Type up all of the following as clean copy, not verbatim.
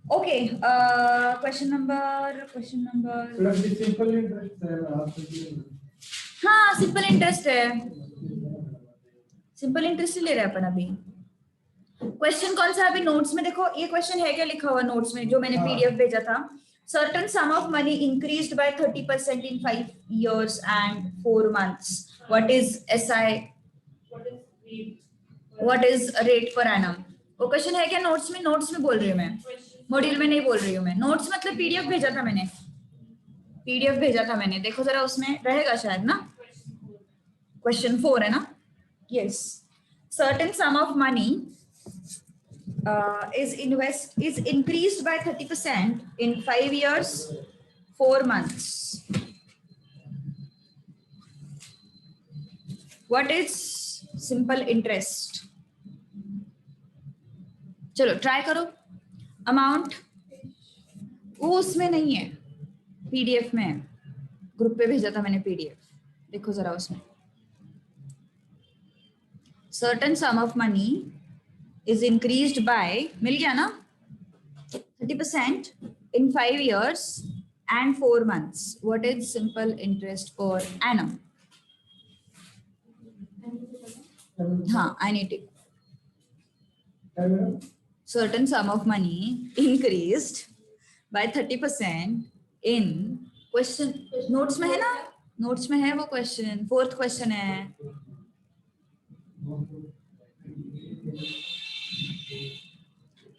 Okay, question number simple interest है ना आप? हाँ सिंपल इंटरेस्ट है, सिंपल इंटरेस्ट ही ले रहे हैं अपन अभी। क्वेश्चन कौन सा अभी नोट्स में देखो, ये क्वेश्चन है क्या लिखा हुआ नोट्स में जो मैंने पीडीएफ भेजा था। Certain some of money increased by 30% in 5 years and 4 months. What is SI? What is rate per annum? वो क्वेश्चन है क्या नोट्स में? नोट्स में बोल रही हूँ मैं, मॉड्यूल में नहीं बोल रही हूँ मैं। नोट्स मतलब पीडीएफ भेजा था मैंने, पीडीएफ भेजा था मैंने, देखो जरा उसमें रहेगा शायद ना। क्वेश्चन 4 है ना? Yes. Certain some of money is increased by 30% in 5 years 4 months. What is simple interest? चलो ट्राई करो। अमाउंट वो उसमें नहीं है, पीडीएफ में है, ग्रुप पे भेजा था मैंने पीडीएफ, देखो जरा उसमें। Certain some of money is increased by, मिल गया ना, 30% in 5 years and 4 months. What is simple interest per annum? हाँ, I need it. Certain sum of money increased by 30% in question, notes में है ना, notes में है वो क्वेश्चन, 4th क्वेश्चन है।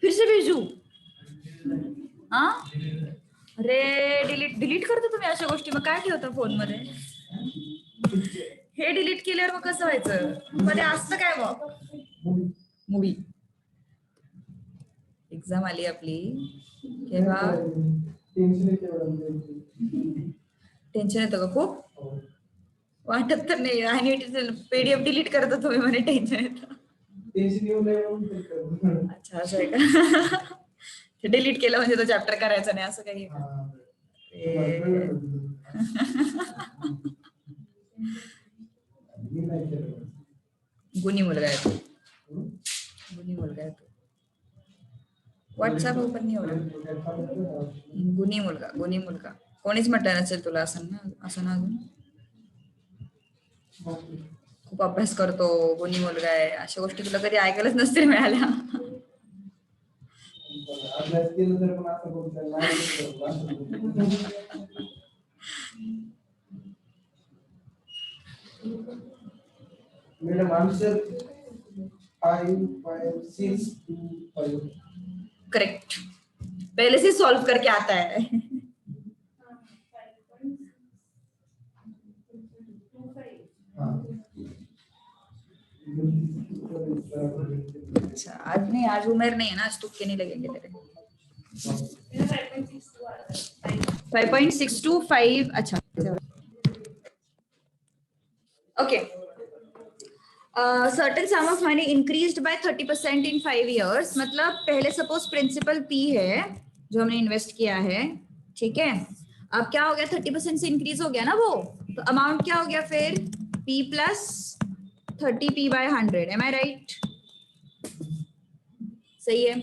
फिर से भेजू? हाँ अरे डिलीट करतो तुम्ही अशा गोष्टी, मग काय ठेवता फोन मध्ये? हे डिलीट केल्यावर मग कसं व्हायचं? मध्ये असतं काय मग? मूवी एक्झाम आली आपली केव्हा? टेन्शन येतं का खूप? वाटत तर नाही, आणि पीडीएफ डिलीट करता तुम्ही म्हणे टेन्शन येतं. अच्छा असं आहे का? ते डिलीट केलं म्हणजे तो चॅप्टर करायचा नाही असं काही? गुणी मुलगा आहे तो, गुणी मुलगा आहे तो. व्हॉट्सअप ओपन नाही होणार. गुणी मुलगा, गुणी मुलगा. कोणीच म्हटलं नसेल तुला असं ना, असं ना अजून. खूप अभ्यास करतो, गुणी मुलगा आहे, अशा गोष्टी तुला कधी ऐकायलाच नसतील मिळाल्या. अभ्यास केलं तर पण असं बोलतो. Madam answer 5 5 6 2 5. करेक्ट, पहले से सॉल्व करके आता है। अच्छा आज नहीं, आज उमेर नहीं है ना, आज तुक्के नहीं लगेंगे तेरे। 5.625, अच्छा okay. Certain some of money increased by 30% in 5 years, मतलब पहले सपोज प्रिंसिपल P है जो हमने इन्वेस्ट किया है, ठीक है। अब क्या हो गया, 30% से इंक्रीज हो गया ना वो, तो अमाउंट क्या हो गया फिर? P plus 30P by 100, am I right? सही है।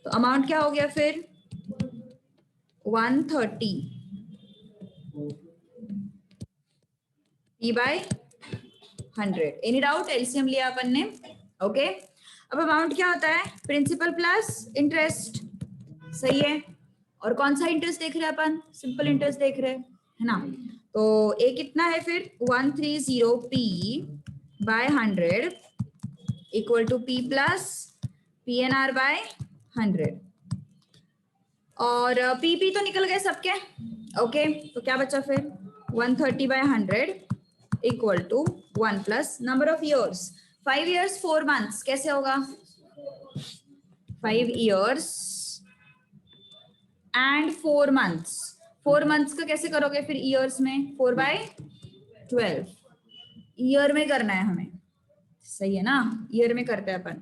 तो अमाउंट क्या हो गया फिर? 130 P by 100। Any doubt? LCM लिया अपन ने, ओके। अब अमाउंट क्या होता है? प्रिंसिपल प्लस इंटरेस्ट, सही है। और कौन सा इंटरेस्ट देख रहे हैं अपन? सिंपल इंटरेस्ट देख रहे हैं, है ना। तो ए कितना है फिर? 130P by 100 equal to P plus PNR by 100। और PP तो निकल गए सबके, ओके। तो क्या बचा फिर? 130 by 100 equal to 1 plus number of years, 5 years 4 months, कैसे होगा? 5 years and 4 months, 4 months का कैसे करोगे फिर ईयर्स में? 4 by 12, ईयर में करना है हमें, सही है ना, ईयर में करते हैं अपन।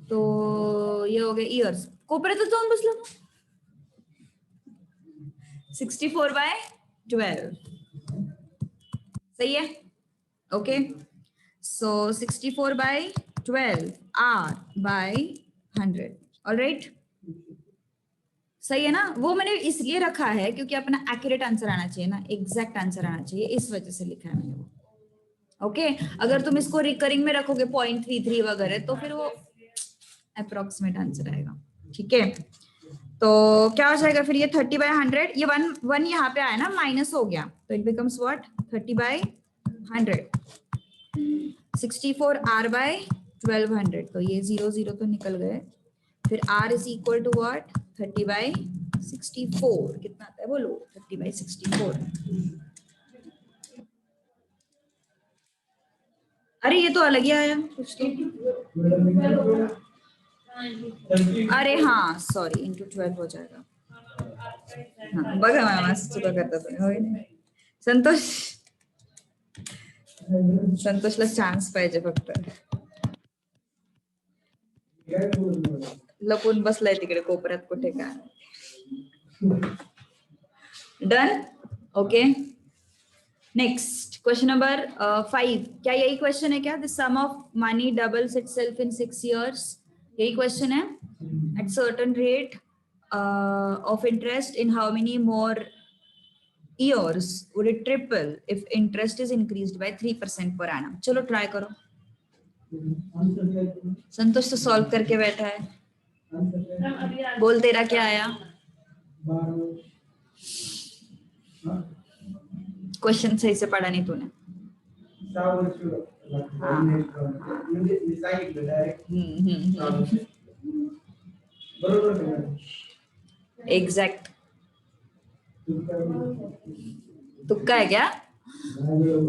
तो ये हो गए ईयर्स, कोपऱ्यातच जाऊन बसलो. 64 by 12, सही है, okay. So 64 by 12 R by 100, all right. सही है ना, वो मैंने इसलिए रखा है क्योंकि अपना एक्यूरेट आंसर आना चाहिए ना, एग्जैक्ट आंसर आना चाहिए, इस वजह से लिखा है मैंने वो। ओके, अगर तुम इसको रिकरिंग में रखोगे 0.33 वगैरह तो फिर वो अप्रोक्सीमेट आंसर आएगा। ठीक है, तो क्या हो जाएगा फिर ये 30/100, ये वन यहाँ पे आया ना, माइनस हो गया, तो इट बिकम्स व्हाट 30/100। 64 r/1200, तो ये 0 0 तो निकल गए, फिर r is equal to what 30/64, कितना आता है बोलो 30/64। अरे ये तो अलग ही आया कुछ तो, अरे हाँ सॉरी, इंटू 12 हो जाएगा। हाँ बघा मामा चुका करता तुम्ही, होय नाही संतोष, संतोषला चान्स पाहिजे फक्त, लपून बसलाय तिकडे कोपऱ्यात कुठे काय। Done, okay. Next question number 5, क्या यही क्वेश्चन है क्या, the sum of money doubles itself in 6 years, यही क्वेश्चन है। At certain rate of interest in how many more years would it triple if interest is increased by 3% per annum। चलो try करो, संतोष तो solve करके बैठा है, बोल तेरा क्या आया, क्वेश्चन सही से पढ़ा नहीं तूने। एग्जैक्ट तुक्का है क्या,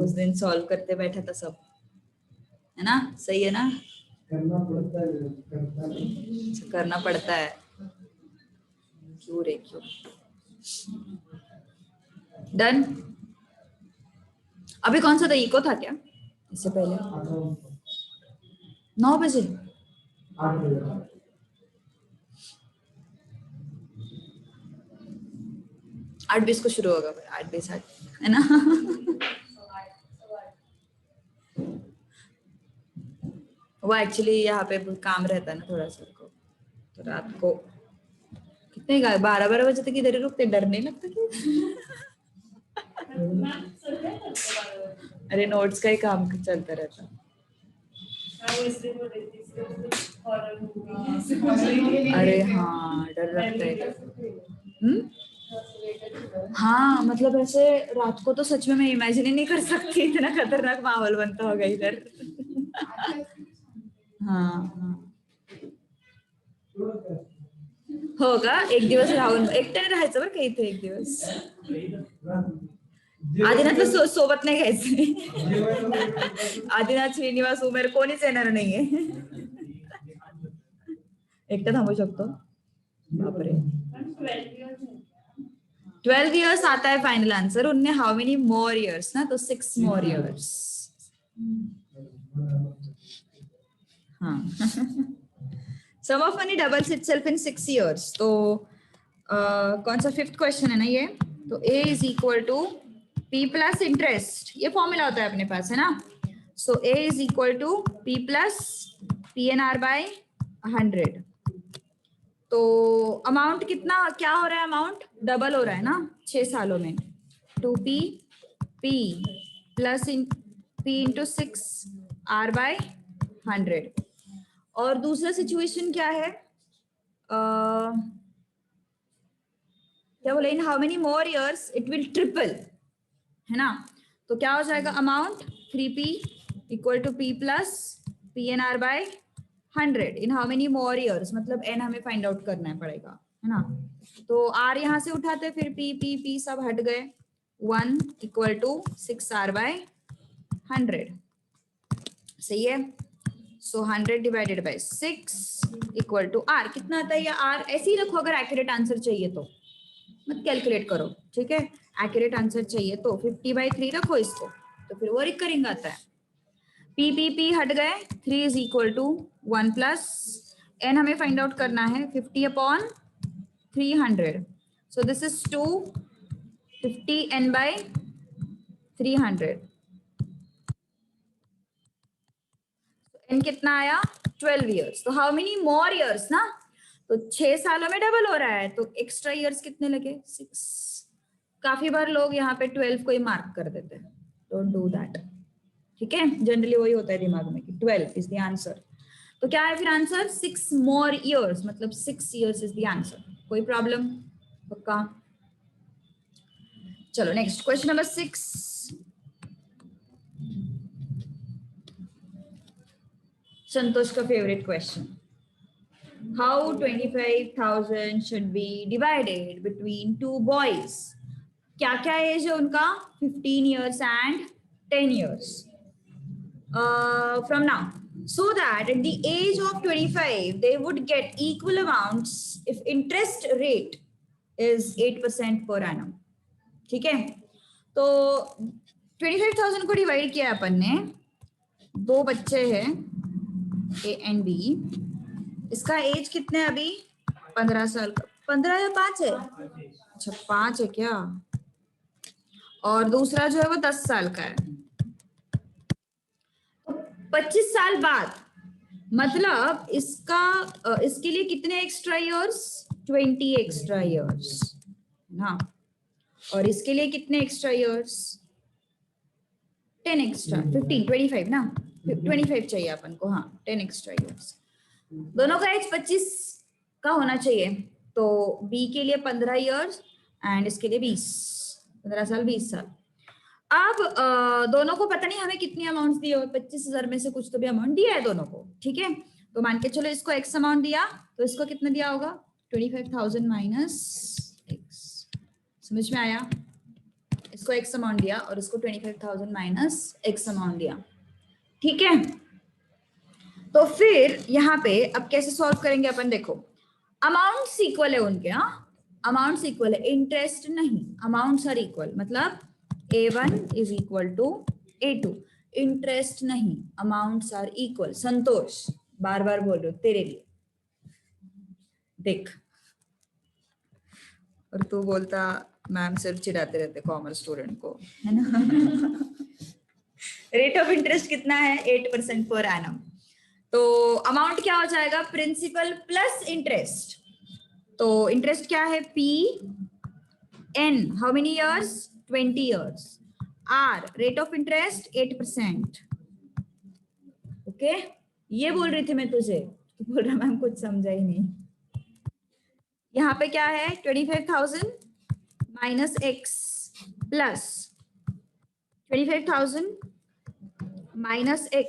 उस दिन सॉल्व करते बैठा था सब, है ना, सही है ना, करना पड़ता है, क्यों रे क्यों। डन, अभी कौन सा था, इको था क्या इससे पहले, 9 बजे, 8:20 को शुरू होगा, 8:20 है ना। वो एक्चुअली यहाँ पे काम रहता है ना थोड़ा सा को, तो रात को कितने 12 बजे तक इधर ही रुकते, डर नहीं लगता कि अरे नोट्स का ही काम चलता रहता, अरे हाँ डर लगता है। हाँ मतलब ऐसे रात को तो सच में मैं इमेजिन ही नहीं कर सकती, इतना खतरनाक माहौल बनता होगा इधर। हाँ हाँ होगा, एक दिवस राहून एकट्याने राहायचं बरं का इथे एक दिवस, आदिनाथला सोबत नाही घ्यायचं, आदिनाथ श्रीनिवास उमेर कोणीच येणार नाहीये, एकटा थांबू शकतो, बापरे 12 years आता है फाइनल आंसर, उनने हाउ मेनी मोर इयर्स ना, तो 6 मोर इयर्स। हाँ sum of money doubles itself in 6 years, तो कौन सा 5th क्वेश्चन है ना ये, तो A is equal to P plus interest, ये फॉर्मूला होता है अपने पास है ना, so A is equal to P plus PNR/100, तो अमाउंट कितना क्या हो रहा है, अमाउंट डबल हो रहा है ना 6 सालों में, 2P P plus P into 6 R/100, और दूसरा सिचुएशन क्या है, क्या बोले, in how many more years it will triple, है ना, तो क्या हो जाएगा amount 3P equal to P plus PNR/100 in how many more years, मतलब n हमें फाइंड आउट करना पड़ेगा, है ना, तो R यहाँ से उठाते फिर P सब हट गए, 1 इक्वल टू 6 R/100, सही है, so 100 divided by 6 equal to R, कितना आता है ये R, ऐसे ही रखो अगर एक्यूरेट आंसर चाहिए तो, मत कैलकुलेट करो, ठीक है, एक्यूरेट आंसर चाहिए तो 50/3 रखो इसको, तो फिर वो रिकरिंग आता है, P हट गए, 3 is equal to 1 plus n हमें फाइंड आउट करना है 50/300, so this is 250n/300, n कितना आया 12 years, तो हाउ मेनी मोर इयर्स ना, तो 6 सालों में डबल हो रहा है, तो एक्स्ट्रा इयर्स कितने लगे? 6। काफी बार लोग यहाँ पे 12 को ही मार्क कर देते हैं, डोंट डू दैट, ठीक है। जनरली वही होता है दिमाग में कि 12 इज द आंसर। तो क्या है फिर आंसर? 6 मोर इयर्स, मतलब 6 इयर्स इज द आंसर। कोई प्रॉब्लम? पक्का? चलो नेक्स्ट क्वेश्चन नंबर 6, संतोष का favourite question. How 25,000 should be divided between 2 boys? क्या क्या एज है उनका? 15 years and 10 years from now, so that at the age of 25 they would get equal amounts if interest rate is 8% per annum, ठीक है। तो 25,000 को divide किया अपन ने, 2 बच्चे हैं ए एंड बी, इसका एज कितने है अभी? 15 साल का। 15 या 5 है? अच्छा 5 है क्या? और दूसरा जो है वो 10 साल का है। 25 साल बाद मतलब इसके लिए कितने एक्स्ट्रा इयर्स? 20 एक्स्ट्रा इयर्स ना। और इसके लिए कितने एक्स्ट्रा इयर्स? 10 एक्स्ट्रा, 15, 25 ना, 25 चाहिए अपन को। हाँ 10 एक्स्ट्रा इयर्स। दोनों का एज 25 का होना चाहिए, तो बी के लिए 15 इयर्स एंड इसके लिए 20, 15 साल 20 साल। अब दोनों को पता नहीं हमें कितनी अमाउंट दी हो, 25,000 में से कुछ तो भी अमाउंट दिया है दोनों को, ठीक है। तो मान के चलो इसको x अमाउंट दिया, तो इसको कितना दिया होगा? 25,000 माइनस x। समझ में आया? इसको x अमाउंट दिया और इसको 25,000 माइनस x अमाउंट दिया, ठीक है। तो फिर यहाँ पे अब कैसे सॉल्व करेंगे अपन? देखो अमाउंट्स इक्वल है उनके, हाँ अमाउंट्स इक्वल है, इंटरेस्ट नहीं, अमाउंट्स आर इक्वल, मतलब A1 is equal to A2, interest नहीं, अमाउंट्स आर इक्वल। संतोष बार बार बोल रहे हो तेरे लिए, देख। और तू बोलता मैम सिर्फ चिढ़ाते रहते कॉमर्स स्टूडेंट को, है ना। रेट ऑफ इंटरेस्ट कितना है? 8% पर एनम। तो अमाउंट क्या हो जाएगा? Principal plus interest. तो इंटरेस्ट क्या है? P N, how many years? 20 years. R, rate of interest 8%, okay. ये बोल रही थी मैं तुझे, तू बोल रहा मैम कुछ समझा ही नहीं। यहाँ पे क्या है? 25,000 minus x plus 25,000 minus x,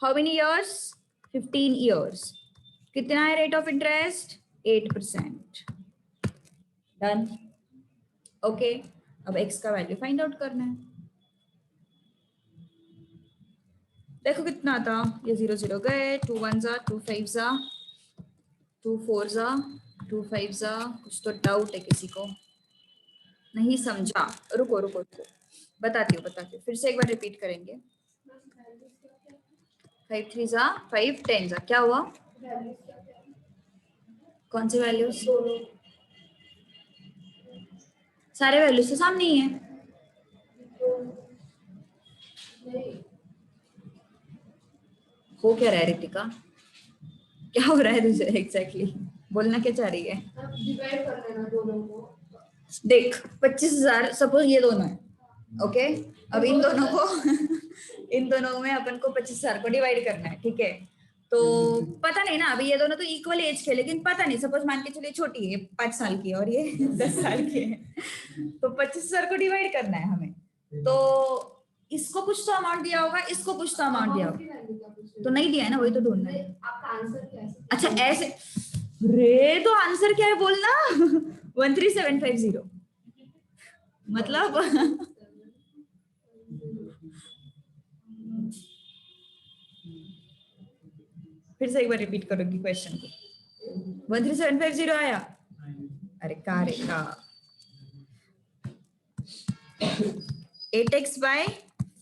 how many years? 15 years. कितना है rate of interest? 8%। Done, okay. अब x का वैल्यू फाइंड आउट करना है। देखो कितना था, ये 0 0 गए, 2 1 जा, 2 5 जा, 2 4 जा, 2 5 जा। कुछ तो डाउट है किसी को, नहीं समझा? रुको रुको रुको, बताती हूँ, फिर से एक बार रिपीट करेंगे। 5 3 जा, 5 10 जा, क्या हुआ? कौन से वैल्यूज? सारे वैल्यूज तो सामने ही है। हो क्या रहा है रितिका? क्या हो रहा है तुझे एग्जैक्टली? बोलना क्या चाह रही है? डिवाइड कर देना दोनों को। देख 25,000 सपोज ये दोनों है, ओके। अब इन दोनों को इन दोनों में अपन को 25,000 को डिवाइड करना है, ठीक है। तो पता नहीं ना, अभी ये दोनों तो इक्वल एज के, लेकिन पता नहीं, सपोज मान के चलिए छोटी है 5 साल की और ये 10 साल की है, तो 25,000 को डिवाइड करना है हमें। तो इसको कुछ तो अमाउंट दिया होगा, इसको कुछ तो अमाउंट दिया होगा, तो नहीं दिया है ना, वही तो ढूंढना है। आपका आंसर क्या है? अच्छा ऐसे रे, तो आंसर क्या है बोलना? 13750, मतलब फिर से एक बार रिपीट करूंगी क्वेश्चन को। 13750 आया? अरे का रे का। 8x by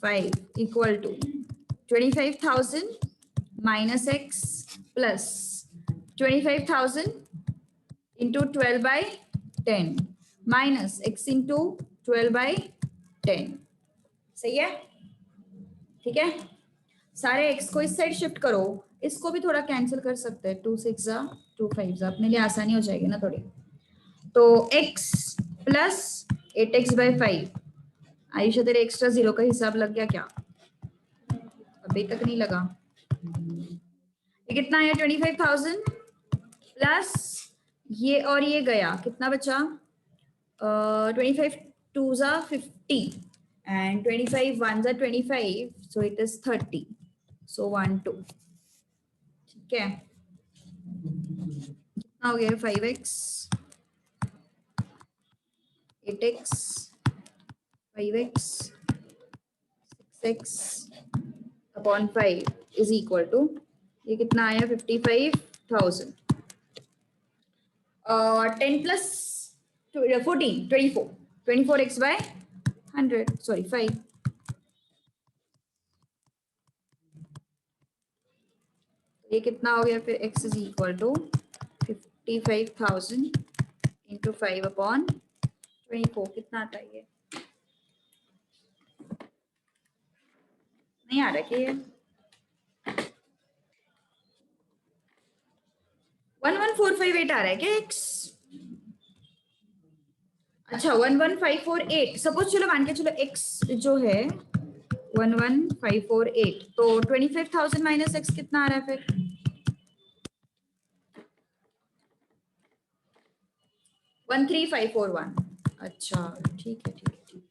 5 equal to 25,000 minus x plus 25,000 into 12 by 10 minus x into 12 by 10। सही है? ठीक है, सारे x को इस साइड शिफ्ट करो, इसको भी थोड़ा कैंसिल कर सकते हैं, 2 6 जा 2 5 जा, अपने लिए आसानी हो जाएगी ना थोड़ी। तो x प्लस 8x/5। आयुषा तेरे एक्स्ट्रा 0 का हिसाब लग गया क्या? अभी तक नहीं लगा। ये कितना है? 25,000 प्लस ये और ये गया, कितना बचा? 25 2 जा 50 and 25 1 जा 25, so it is 30, so 1 2। ठीक है, कितना हो गया? 5x 8x 5x 6x upon 5 is equal to, ये कितना आया? 55,000। 10 प्लस 14 24x/100, सॉरी 5। ये कितना हो गया फिर? x is equal to 55,000 into 5 upon 24। कितना आता है ये? नहीं आ रहा कि ये 11458 आ रहा है क्या x? अच्छा 11548। सपोज चलो मान के चलो x जो है 11548, तो 25,000 माइनस x कितना आ रहा है फिर? 13541। अच्छा ठीक है, ठीक है, ठीक।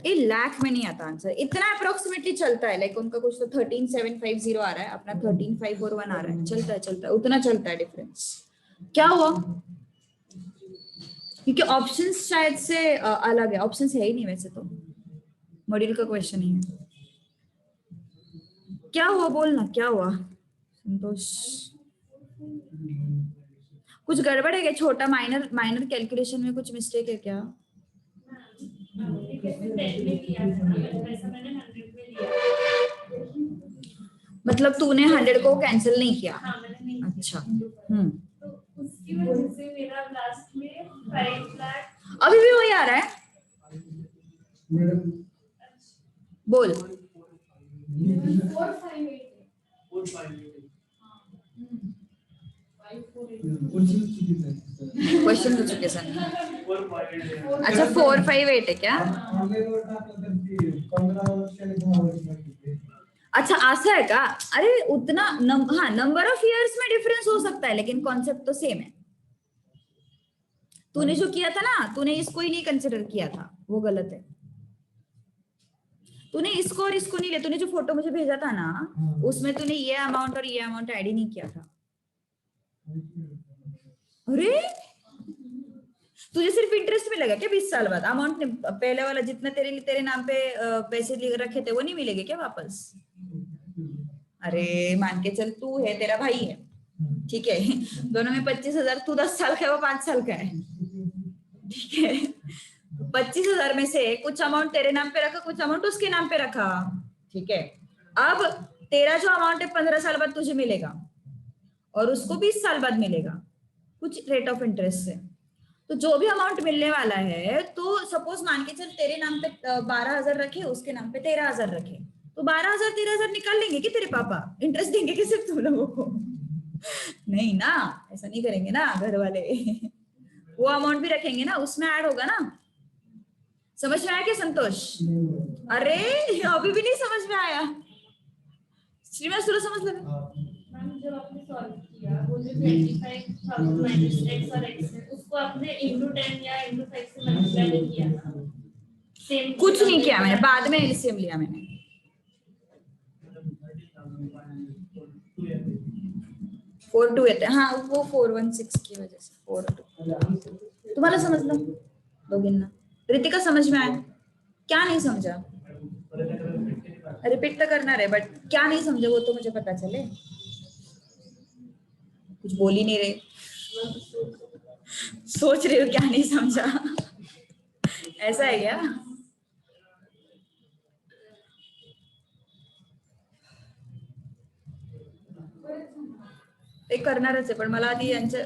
ये लाख में नहीं आता आंसर, इतना अप्रोक्सीमेटली चलता है। लाइक उनका कुछ तो 13750 आ रहा है, अपना 13541 आ रहा है। चलता है, चलता है, उतना चलता है डिफरेंस। क्या हुआ? क्योंकि ऑप्शंस शायद से अलग है। ऑप्शंस है ही नहीं वैसे तो, मॉड्यूल का क्वेश्चन ही है। क्या हुआ? बोलना क्या हुआ संतोष? कुछ गड़बड़ है क्या? छोटा माइनर माइनर कैलकुलेशन में कुछ मिस्टेक है क्या? मतलब तूने 100 को कैंसिल नहीं किया? अच्छा उसकी वजह से मेरा लास्ट में 5 लाख अभी भी वही आ रहा है। बोल। 458 क्वेश्चन पूछ चुके सर। अच्छा 458 है क्या? अच्छा ऐसा है का? अरे उतना हाँ, नंबर ऑफ इयर्स में डिफरेंस हो सकता है, लेकिन कॉन्सेप्ट तो सेम है। तूने जो किया था ना, तूने इसको ही नहीं कंसिडर किया था, वो गलत है। तूने इसको और इसको नहीं लिया। तूने जो फोटो मुझे भेजा था ना, उसमें तूने ये अमाउंट और ये अमाउंट ऐड ही नहीं किया था। अरे तुझे सिर्फ इंटरेस्ट मिलेगा क्या 20 साल बाद? अमाउंट पहले वाला जितना तेरे नाम पे पैसे रखे थे वो नहीं मिलेंगे क्या वापस? अरे मान के चल, तू है, तेरा भाई है, ठीक है, दोनों में 25,000, तू 10 साल का है, वो 5 साल का है, ठीक है। 25,000 में से कुछ अमाउंट तेरे नाम पे रखा, कुछ अमाउंट उसके नाम पे रखा, ठीक है। अब तेरा जो अमाउंट है 15 साल बाद तुझे मिलेगा और उसको 20 साल बाद मिलेगा, कुछ रेट ऑफ इंटरेस्ट से। तो जो भी अमाउंट मिलने वाला है, तो सपोज मान के चल तेरे नाम पे 12,000 रखे, उसके नाम पे 13,000 रखे, तो 12,000 13,000 निकाल लेंगे कि तेरे पापा? इंटरेस्ट देंगे कि सिर्फ तुम लोगों को? नहीं ना, ऐसा नहीं करेंगे ना घर वाले। वो अमाउंट भी रखेंगे ना, उसमें ऐड होगा ना। समझ में आया क्या संतोष? अरे अभी भी नहीं समझ में आया? श्रीनिवास तुला समझ लगा? जब आपने सॉल्व किया वो जो 25,000 माइनस x और x है, उसको आपने into 10 या into 5 से मल्टीप्लाई नहीं किया था? सेम कुछ नहीं किया मैंने, बाद में एलसीएम लिया मैंने। 4-2 है, हाँ वो 416 की वजह से 4-2। तुम्हारा समझ लो, दो गिनना। रितिका समझ में आया? क्या नहीं समझा? रिपीट तो करना रहे, बट क्या नहीं समझे वो तो मुझे पता चले। कुछ बोल ही नहीं रहे, सोच रहे हो क्या नहीं समझा? ऐसा है क्या? ते करणारच आहे, पण मला आधी यांच्या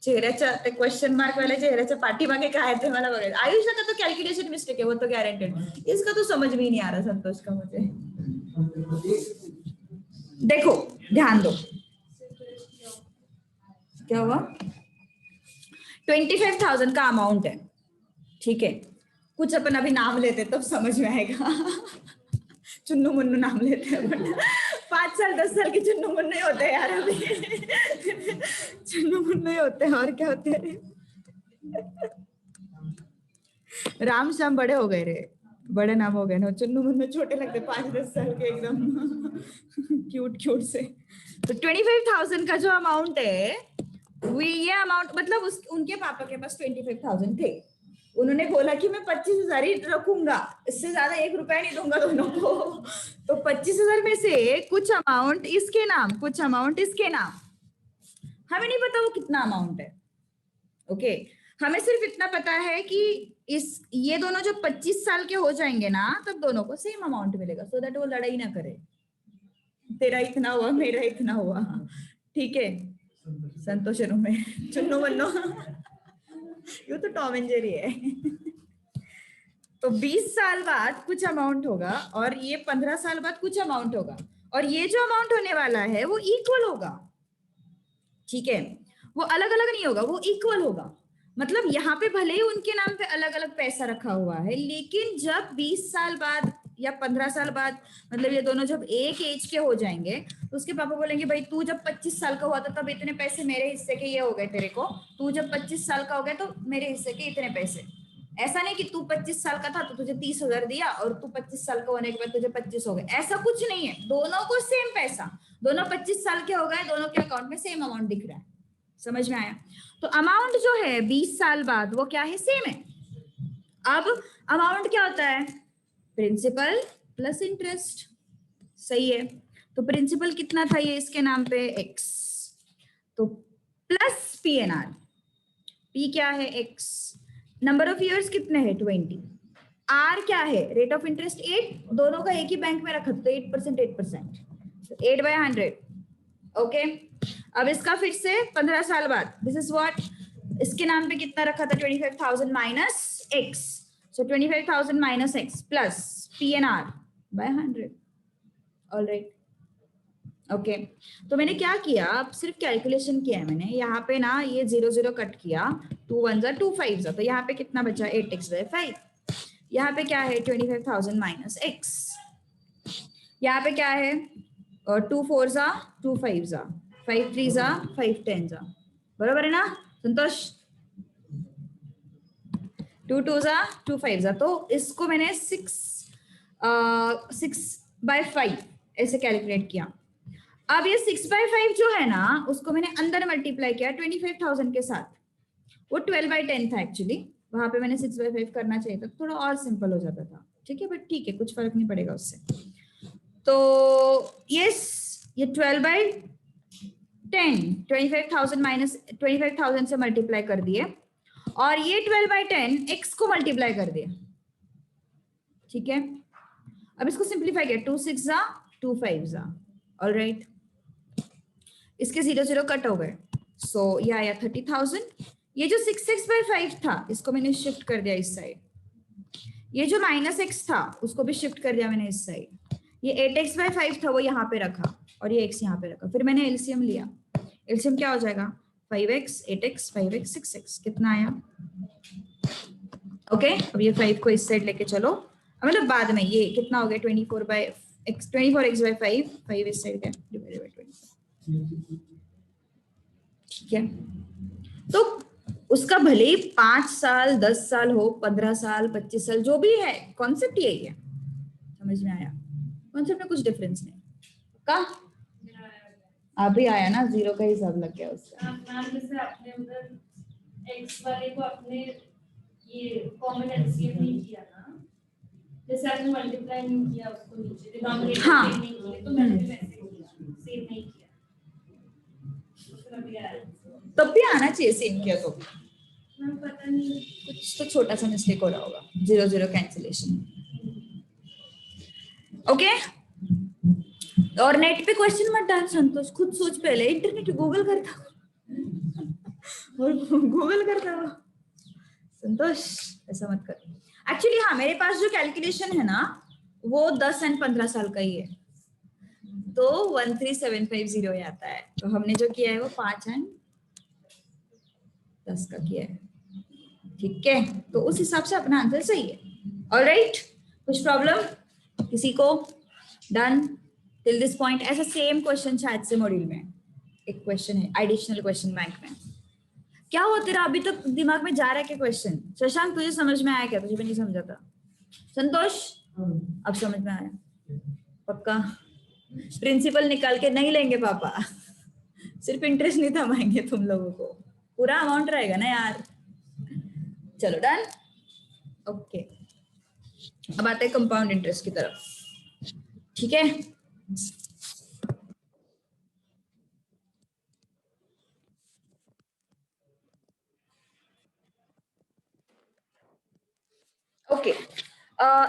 चेहऱ्याच्या ते क्वेश्चन मार्क वाले चेहऱ्याच्या पाठीमागे काय आहे ते मला बघायचं। आयुष्य का तो कैलकुलेशन मिस्टेक है, वो तो गारंटेड। इसका तो समझ में ही नहीं आ रहा संतोष का मुझे। देखो ध्यान दो क्या हुआ, 25,000 का अमाउंट है, ठीक है। कुछ अपन अभी नाम लेते तब समझ में आएगा। चुन्नू मुन्नू नाम लेते हैं अपन। 5 साल 10 साल के चुन्नू मुन्नू ही होते हैं यार अभी। चुन्नू मुन्नू ही होते हैं, और क्या होते हैं। राम श्याम बड़े हो गए रे, बड़े नाम हो गए ना, चुन्नू मुन्नू छोटे लगते 5-10 साल के एकदम क्यूट क्यूट से। तो 25,000 का जो अमाउंट है, ये अमाउंट मतलब उनके पापा के पास 25,000 थे। उन्होंने बोला कि मैं 25,000 ही रखूंगा, इससे ज्यादा 1 रुपया नहीं दूंगा दोनों को। तो 25,000 में से कुछ अमाउंट इसके नाम, कुछ अमाउंट इसके नाम। हमें नहीं पता वो कितना अमाउंट है, ओके। हमें सिर्फ इतना पता है कि ये दोनों जब 25 साल के हो जाएंगे ना, तब दोनों को सेम अमाउंट मिलेगा, सो दैट वो लड़ाई ना करे, तेरा इतना हुआ मेरा इतना हुआ, ठीक है। संतोष में चुन्नू मन्नो। ये तो टॉम एंड जेरी है। तो 20 साल बाद कुछ अमाउंट होगा और ये 15 साल बाद कुछ अमाउंट होगा, और ये जो अमाउंट होने वाला है वो इक्वल होगा, ठीक है। वो अलग अलग नहीं होगा, वो इक्वल होगा। मतलब यहाँ पे भले ही उनके नाम पे अलग अलग पैसा रखा हुआ है, लेकिन जब 20 साल बाद या 15 साल बाद, मतलब ये दोनों जब एक एज के हो जाएंगे, तो उसके पापा बोलेंगे भाई तू जब 25 साल का हुआ था तब इतने पैसे मेरे हिस्से के ये हो गए तेरे को, तू जब 25 साल का हो गया तो मेरे हिस्से के इतने पैसे। ऐसा नहीं कि तू 25 साल का था तो तुझे 30,000 दिया और तू 25 साल का होने के बाद तुझे 25 हो गए, ऐसा कुछ नहीं है। दोनों को सेम पैसा, दोनों 25 साल के हो गए, दोनों के अकाउंट में सेम अमाउंट दिख रहा है। समझ में आया? तो अमाउंट जो है 20 साल बाद वो क्या है, सेम है। अब अमाउंट क्या होता है, प्रिंसिपल प्लस इंटरेस्ट, सही है। तो प्रिंसिपल कितना था ये इसके नाम पे x, तो प्लस PNR, P क्या है x, नंबर ऑफ इयर्स कितने हैं 20, R क्या है, रेट ऑफ इंटरेस्ट 8, दोनों का एक ही बैंक में रखा तो 8%, 8%, तो 8/100, ओके। अब इसका फिर से 15 साल बाद, दिस इज व्हाट, इसके नाम पे कितना रखा था 25,000 minus x, so 25,000 minus x plus PNR by 100, alright, okay. तो मैंने क्या किया, अब सिर्फ कैलकुलेशन किया है मैंने, यहाँ पे ना ये 0 0 कट किया, 2 1 2 5, तो यहाँ पे कितना बचा 8x/5, यहाँ पे क्या है 25,000 माइनस x, यहाँ पे क्या है 2 4 2 5 5 3 5 10, बराबर है ना संतोष, 2 2 2 5, तो इसको मैंने 6/5 ऐसे कैलकुलेट किया। अब ये 6/5 जो है ना, उसको मैंने अंदर मल्टीप्लाई किया 25,000 के साथ, वो 12/10 था एक्चुअली, वहां पे मैंने 6/5 करना चाहिए था, थोड़ा और सिंपल हो जाता था, ठीक है, बट ठीक है, कुछ फर्क नहीं पड़ेगा उससे। तो यस, ये 12/10, 25,000 माइनस 25,000 से मल्टीप्लाई कर दिए, और ये 12/10 x को मल्टीप्लाई कर दिया, ठीक है। अब इसको सिंप्लीफाई किया, 2 6 2 5, ऑलराइट, इसके 0 0 कट हो गए, सो ये आया 30,000। ये जो 6/5 था इसको मैंने शिफ्ट कर दिया इस साइड, ये जो माइनस x था उसको भी शिफ्ट कर दिया मैंने इस साइड, ये 8x/5 था वो यहाँ पे रखा, और ये x यहाँ पे रखा, फिर मैंने एलसीएम लिया, एलसीएम क्या हो जाएगा 5x 8x 5x 6x, कितना आया, ओके। अब ये 5 को इस साइड लेके चलो, मतलब बाद में ये कितना हो गया 24x/5, 5 इस साइड का डिवाइडेड बाय 20, ठीक है। तो उसका भले ही 5 साल 10 साल हो, 15 साल 25 साल, जो भी है, कॉन्सेप्ट यही है, समझ में आया, कॉन्सेप्ट में कुछ डिफरेंस नहीं का। अभी आया ना, 0 का हिसाब लग गया उसका। मैम जैसे आपने उधर x वाले को आपने ये कॉमन एलसीएम नहीं किया ना, जैसे आपने मल्टीप्लाई नहीं किया उसको नीचे डिनोमिनेटर हाँ, नहीं किया, तो मैंने भी वैसे किया, सेम नहीं किया, उसका भी आया, तब भी आना चाहिए सेम किया तो, मैम पता नहीं कुछ तो छोटा सा मिस्टेक हो रहा होगा, 0 0 कैंसिलेशन, ओके। और नेट पे क्वेश्चन मत डाल संतोष, खुद सोच, पहले इंटरनेट गूगल करता और गूगल करता हो संतोष, ऐसा मत कर। एक्चुअली हाँ, मेरे पास जो कैलकुलेशन है ना वो 10 और 15 साल का ही है, तो 13750 ही आता है। तो हमने जो किया है वो 5 और 10 का किया है, ठीक है। तो उस हिसाब से अपना आंसर सही है। ऑलराइट, कुछ प्रॉब्लम किसी को? Done till this point. ऐसा सेम क्वेश्चन शायद से मॉड्यूल में एक क्वेश्चन है एडिशनल क्वेश्चन बैंक में। क्या हुआ तेरा अभी तक दिमाग में जा रहा है क्या क्वेश्चन? शशांक तुझे समझ में आया क्या? तुझे भी नहीं समझा था? संतोष अब समझ में आया पक्का? प्रिंसिपल निकाल के नहीं लेंगे पापा, सिर्फ इंटरेस्ट नहीं थमाएंगे तुम लोगों को, पूरा अमाउंट रहेगा ना यार। चलो डन, ओके। अब आते हैं कंपाउंड इंटरेस्ट की तरफ, ठीक है। ओके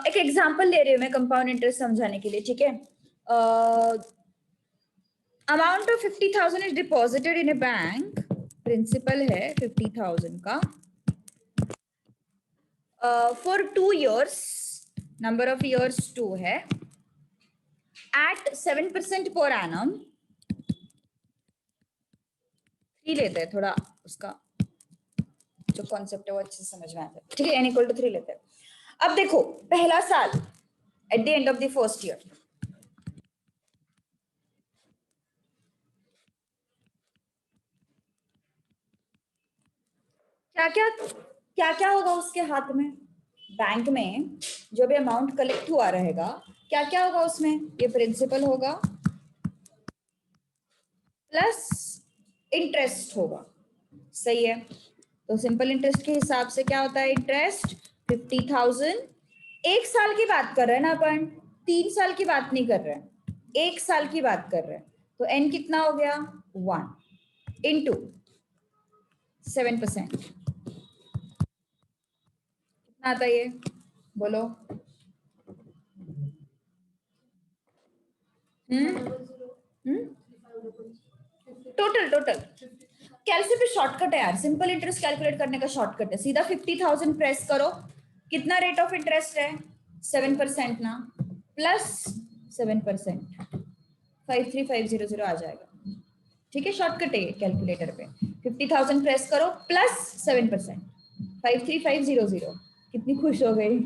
एक एग्जांपल ले रही हूँ मैं कंपाउंड इंटरेस्ट समझाने के लिए, ठीक है। Amount of 50,000 is deposited in a bank, principal है 50,000 का, for 2 years, number of years 2 है, एट 7% पर एनम। 3 लेते हैं, थोड़ा उसका जो कॉन्सेप्ट है वो अच्छे से समझ में आता है, ठीक है। n इक्वल टू 3 लेते हैं। अब देखो पहला साल at the end of the first year, क्या क्या होगा उसके हाथ में? बैंक में जो भी अमाउंट कलेक्ट हुआ रहेगा, क्या क्या होगा उसमें? ये प्रिंसिपल होगा प्लस इंटरेस्ट होगा, सही है। तो सिंपल इंटरेस्ट के हिसाब से क्या होता है? इंटरेस्ट 50,000, 1 साल की बात कर रहे हैं ना अपन, 3 साल की बात नहीं कर रहे हैं, 1 साल की बात कर रहे हैं। तो n कितना हो गया? 1 इंटू 7%, कितना आता है ये बोलो? टोटल कैलसी पे शॉर्टकट है यार, सिंपल इंटरेस्ट कैलकुलेट करने का शॉर्टकट है, सीधा 50,000 प्रेस करो। कितना रेट ऑफ इंटरेस्ट है? 7% ना, प्लस 7%, 53500 आ जाएगा, ठीक है। शॉर्टकट है कैलकुलेटर पे, 50,000 प्रेस करो प्लस 7%, 53500। कितनी खुश हो गई?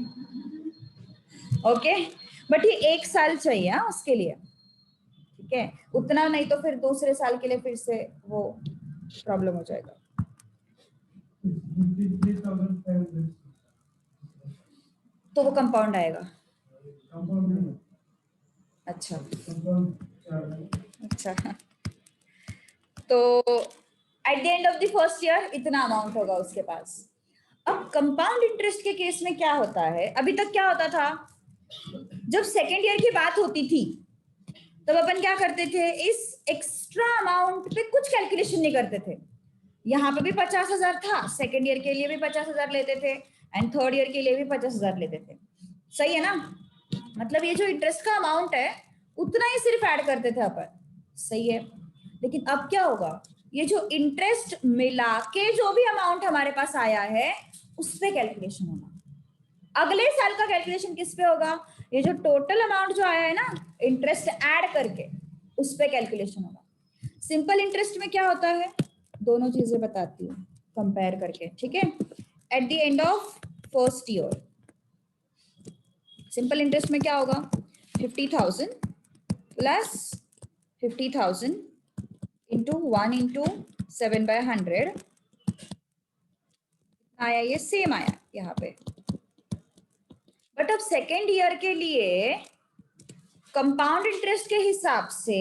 ओके, बट ये 1 साल चाहिए हाँ उसके लिए, ठीक है। उतना नहीं तो फिर दूसरे साल के लिए फिर से वो प्रॉब्लम हो जाएगा। तो वो कंपाउंड आएगा। अच्छा अच्छा, तो at the end of the first year इतना अमाउंट होगा उसके पास। अब कंपाउंड इंटरेस्ट के केस में क्या होता है? अभी तक क्या होता था, जब सेकेंड ईयर की बात होती थी तब अपन क्या करते थे? इस एक्स्ट्रा अमाउंट पे कुछ कैलकुलेशन नहीं करते थे। यहाँ पे भी 50,000 था, सेकेंड ईयर के लिए भी 50,000 लेते थे, एंड थर्ड ईयर के लिए भी 50,000 लेते थे, सही है ना। मतलब ये जो इंटरेस्ट का अमाउंट है उतना ही सिर्फ ऐड करते थे अपन, सही है। लेकिन अब क्या होगा? ये जो इंटरेस्ट मिला के जो भी अमाउंट हमारे पास आया है उस पे कैलकुलेशन होगा। अगले साल का कैलकुलेशन किस पे होगा? ये जो टोटल अमाउंट जो आया है ना इंटरेस्ट ऐड करके, उस पे कैलकुलेशन होगा। सिंपल इंटरेस्ट में क्या होता है? दोनों चीजें बताती हूँ कंपेयर करके, ठीक है। At the end of first year simple interest में क्या होगा? 50,000 प्लस 50,000 इंटू 1 इंटू 7/100 आया, ये सेम आया यहाँ पे। बट अब सेकेंड ईयर के लिए कंपाउंड इंटरेस्ट के हिसाब से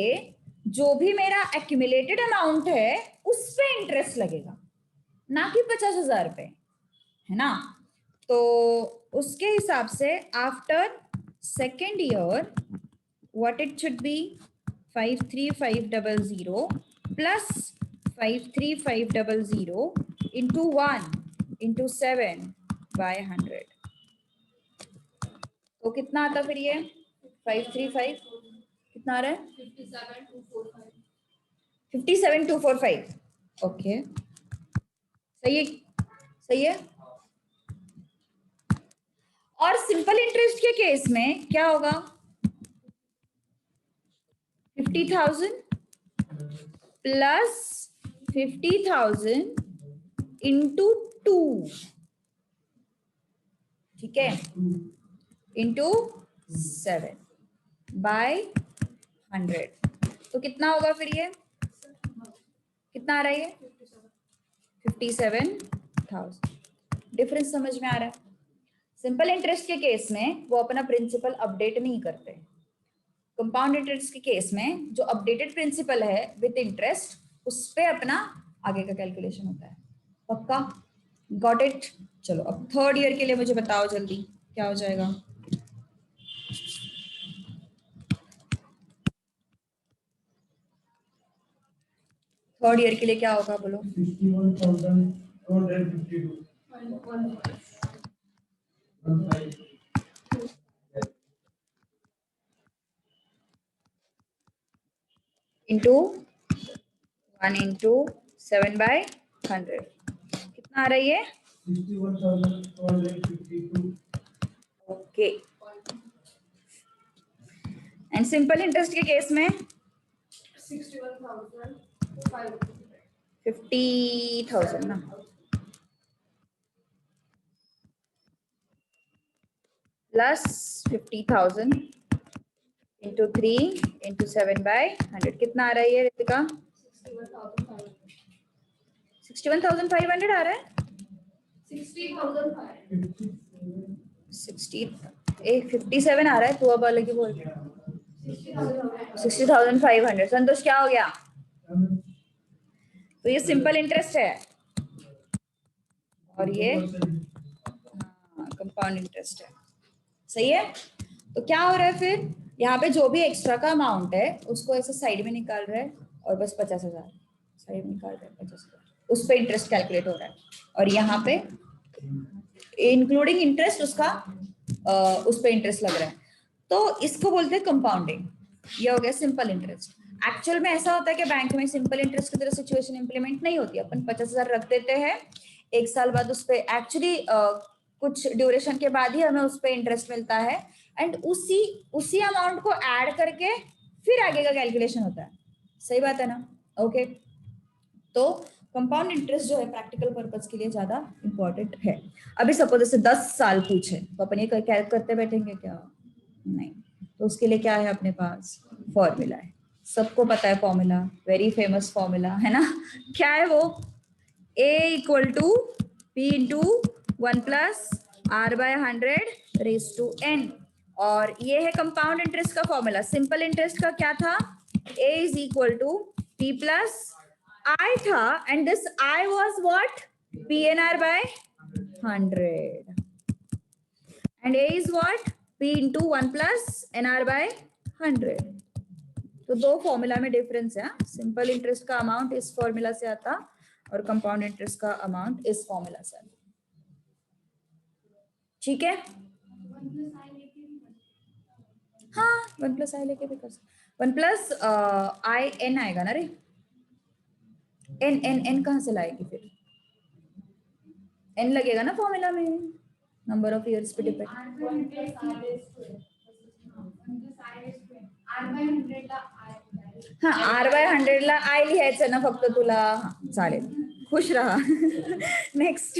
जो भी मेरा एक्यूमुलेटेड अमाउंट है उस पे इंटरेस्ट लगेगा, ना कि 50,000 पे, है ना। तो उसके हिसाब से after second year what it should be 53500 plus 53500 into 1 into 7/100, तो कितना आता फिर ये? 535 कितना आ रहा है? 57,245। ओके, सही है, सही है। और सिंपल इंटरेस्ट के केस में क्या होगा? 50,000 प्लस 50,000 इंटू 2, ठीक है, इंटू 7 बाय 100। तो कितना होगा फिर ये, कितना आ रहा है ये, 57,000। डिफरेंस समझ में आ रहा है? सिंपल इंटरेस्ट के केस में वो अपना प्रिंसिपल अपडेट नहीं करते। कंपाउंड इंटरेस्ट के केस में जो अपडेटेड प्रिंसिपल है विद इंटरेस्ट, उस पे अपना आगे का कैलकुलेशन होता है। पक्का? Got it? चलो अब थर्ड ईयर के लिए मुझे बताओ जल्दी क्या हो जाएगा। थर्ड ईयर के लिए क्या होगा बोलो? 61,252.15 इंटू 1 इंटू 7 बाय 100 कितना आ रही है? 61,252. ओके। एंड सिंपल इंटरेस्ट के केस में 50,000 ना, प्लस 50,000 इंटू 3 इंटू 7 बाय 100 कितना आ रहा है ये रितिका? 61,500 आ रहा है। 57 आ रहा है, तू अब अलग ही बोल। 60,500। संतोष क्या हो गया? तो ये सिंपल इंटरेस्ट है और ये कंपाउंड इंटरेस्ट है। सही है? तो क्या हो रहा है फिर, यहाँ पे जो भी एक्स्ट्रा का अमाउंट है उसको ऐसे साइड में निकाल रहे हैं और बस 50,000 साइड में निकाल रहे हैं, 50,000 उस पे इंटरेस्ट कैलकुलेट हो रहा है। और यहाँ पे इंक्लूडिंग इंटरेस्ट उसका उस पे इंटरेस्ट लग रहा है। तो इसको बोलते हैं कंपाउंडिंग। ये हो गया सिंपल इंटरेस्ट। एक्चुअल में ऐसा होता है कि बैंक में सिंपल इंटरेस्ट की तरह सिचुएशन इंप्लीमेंट नहीं होती। अपन 50,000 रख देते हैं, एक साल बाद उस पर एक्चुअली कुछ ड्यूरेशन के बाद ही हमें उस पर इंटरेस्ट मिलता है एंड उसी अमाउंट को ऐड करके फिर आगे का कैलकुलेशन होता है। सही बात है ना? ओके। तो कंपाउंड इंटरेस्ट जो है प्रैक्टिकल पर्पस के लिए ज्यादा इंपॉर्टेंट है। अभी सपोज जैसे 10 साल पूछे तो अपन ये करते बैठेंगे क्या? नहीं। तो उसके लिए क्या है अपने पास? फॉर्मूला है। सबको पता है फॉर्मूला, वेरी फेमस फॉर्मूला है ना? क्या है वो? A equal to P into 1 plus R by 100 raise to N। और ये है कंपाउंड इंटरेस्ट का फॉर्मूला। सिंपल इंटरेस्ट का क्या था? A is equal to P plus I था and this I was what? PNR by 100 and A is what? P into 1 plus NR by 100। तो दो फॉर्मूला में डिफरेंस है। सिंपल इंटरेस्ट का अमाउंट इस फॉर्मूला से आता और कंपाउंड इंटरेस्ट का अमाउंट इस फॉर्मूला से आता। ठीक है? हाँ, 1 प्लस आई लेके भी कर सकते। 1 प्लस आई एन आएगा ना रे? एन एन एन कहाँ से लाएगी फिर? एन लगेगा ना फॉर्मूला में, नंबर ऑफ इयर्स पे डिपेंड। हाँ, R बाय 100 ला I लिहायचं ना फक्त तुला? चालेल, खुश रहा। नेक्स्ट।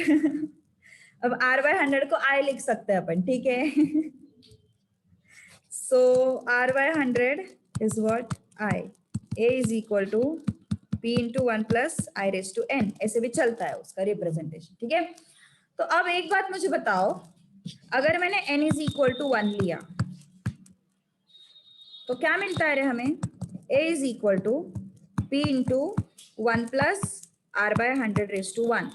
अब R बाय 100 को I लिख सकते हैं अपन, ठीक है? So R by 100 is what? I। A is equal to P into 1 plus I raise to N। ऐसे भी चलता है उसका रिप्रेजेंटेशन, ठीक है? तो अब एक बात मुझे बताओ, अगर मैंने N इज इक्वल टू 1 लिया तो क्या मिलता है रे हमें? A is equal to P into 1 plus R by 100 raise to 1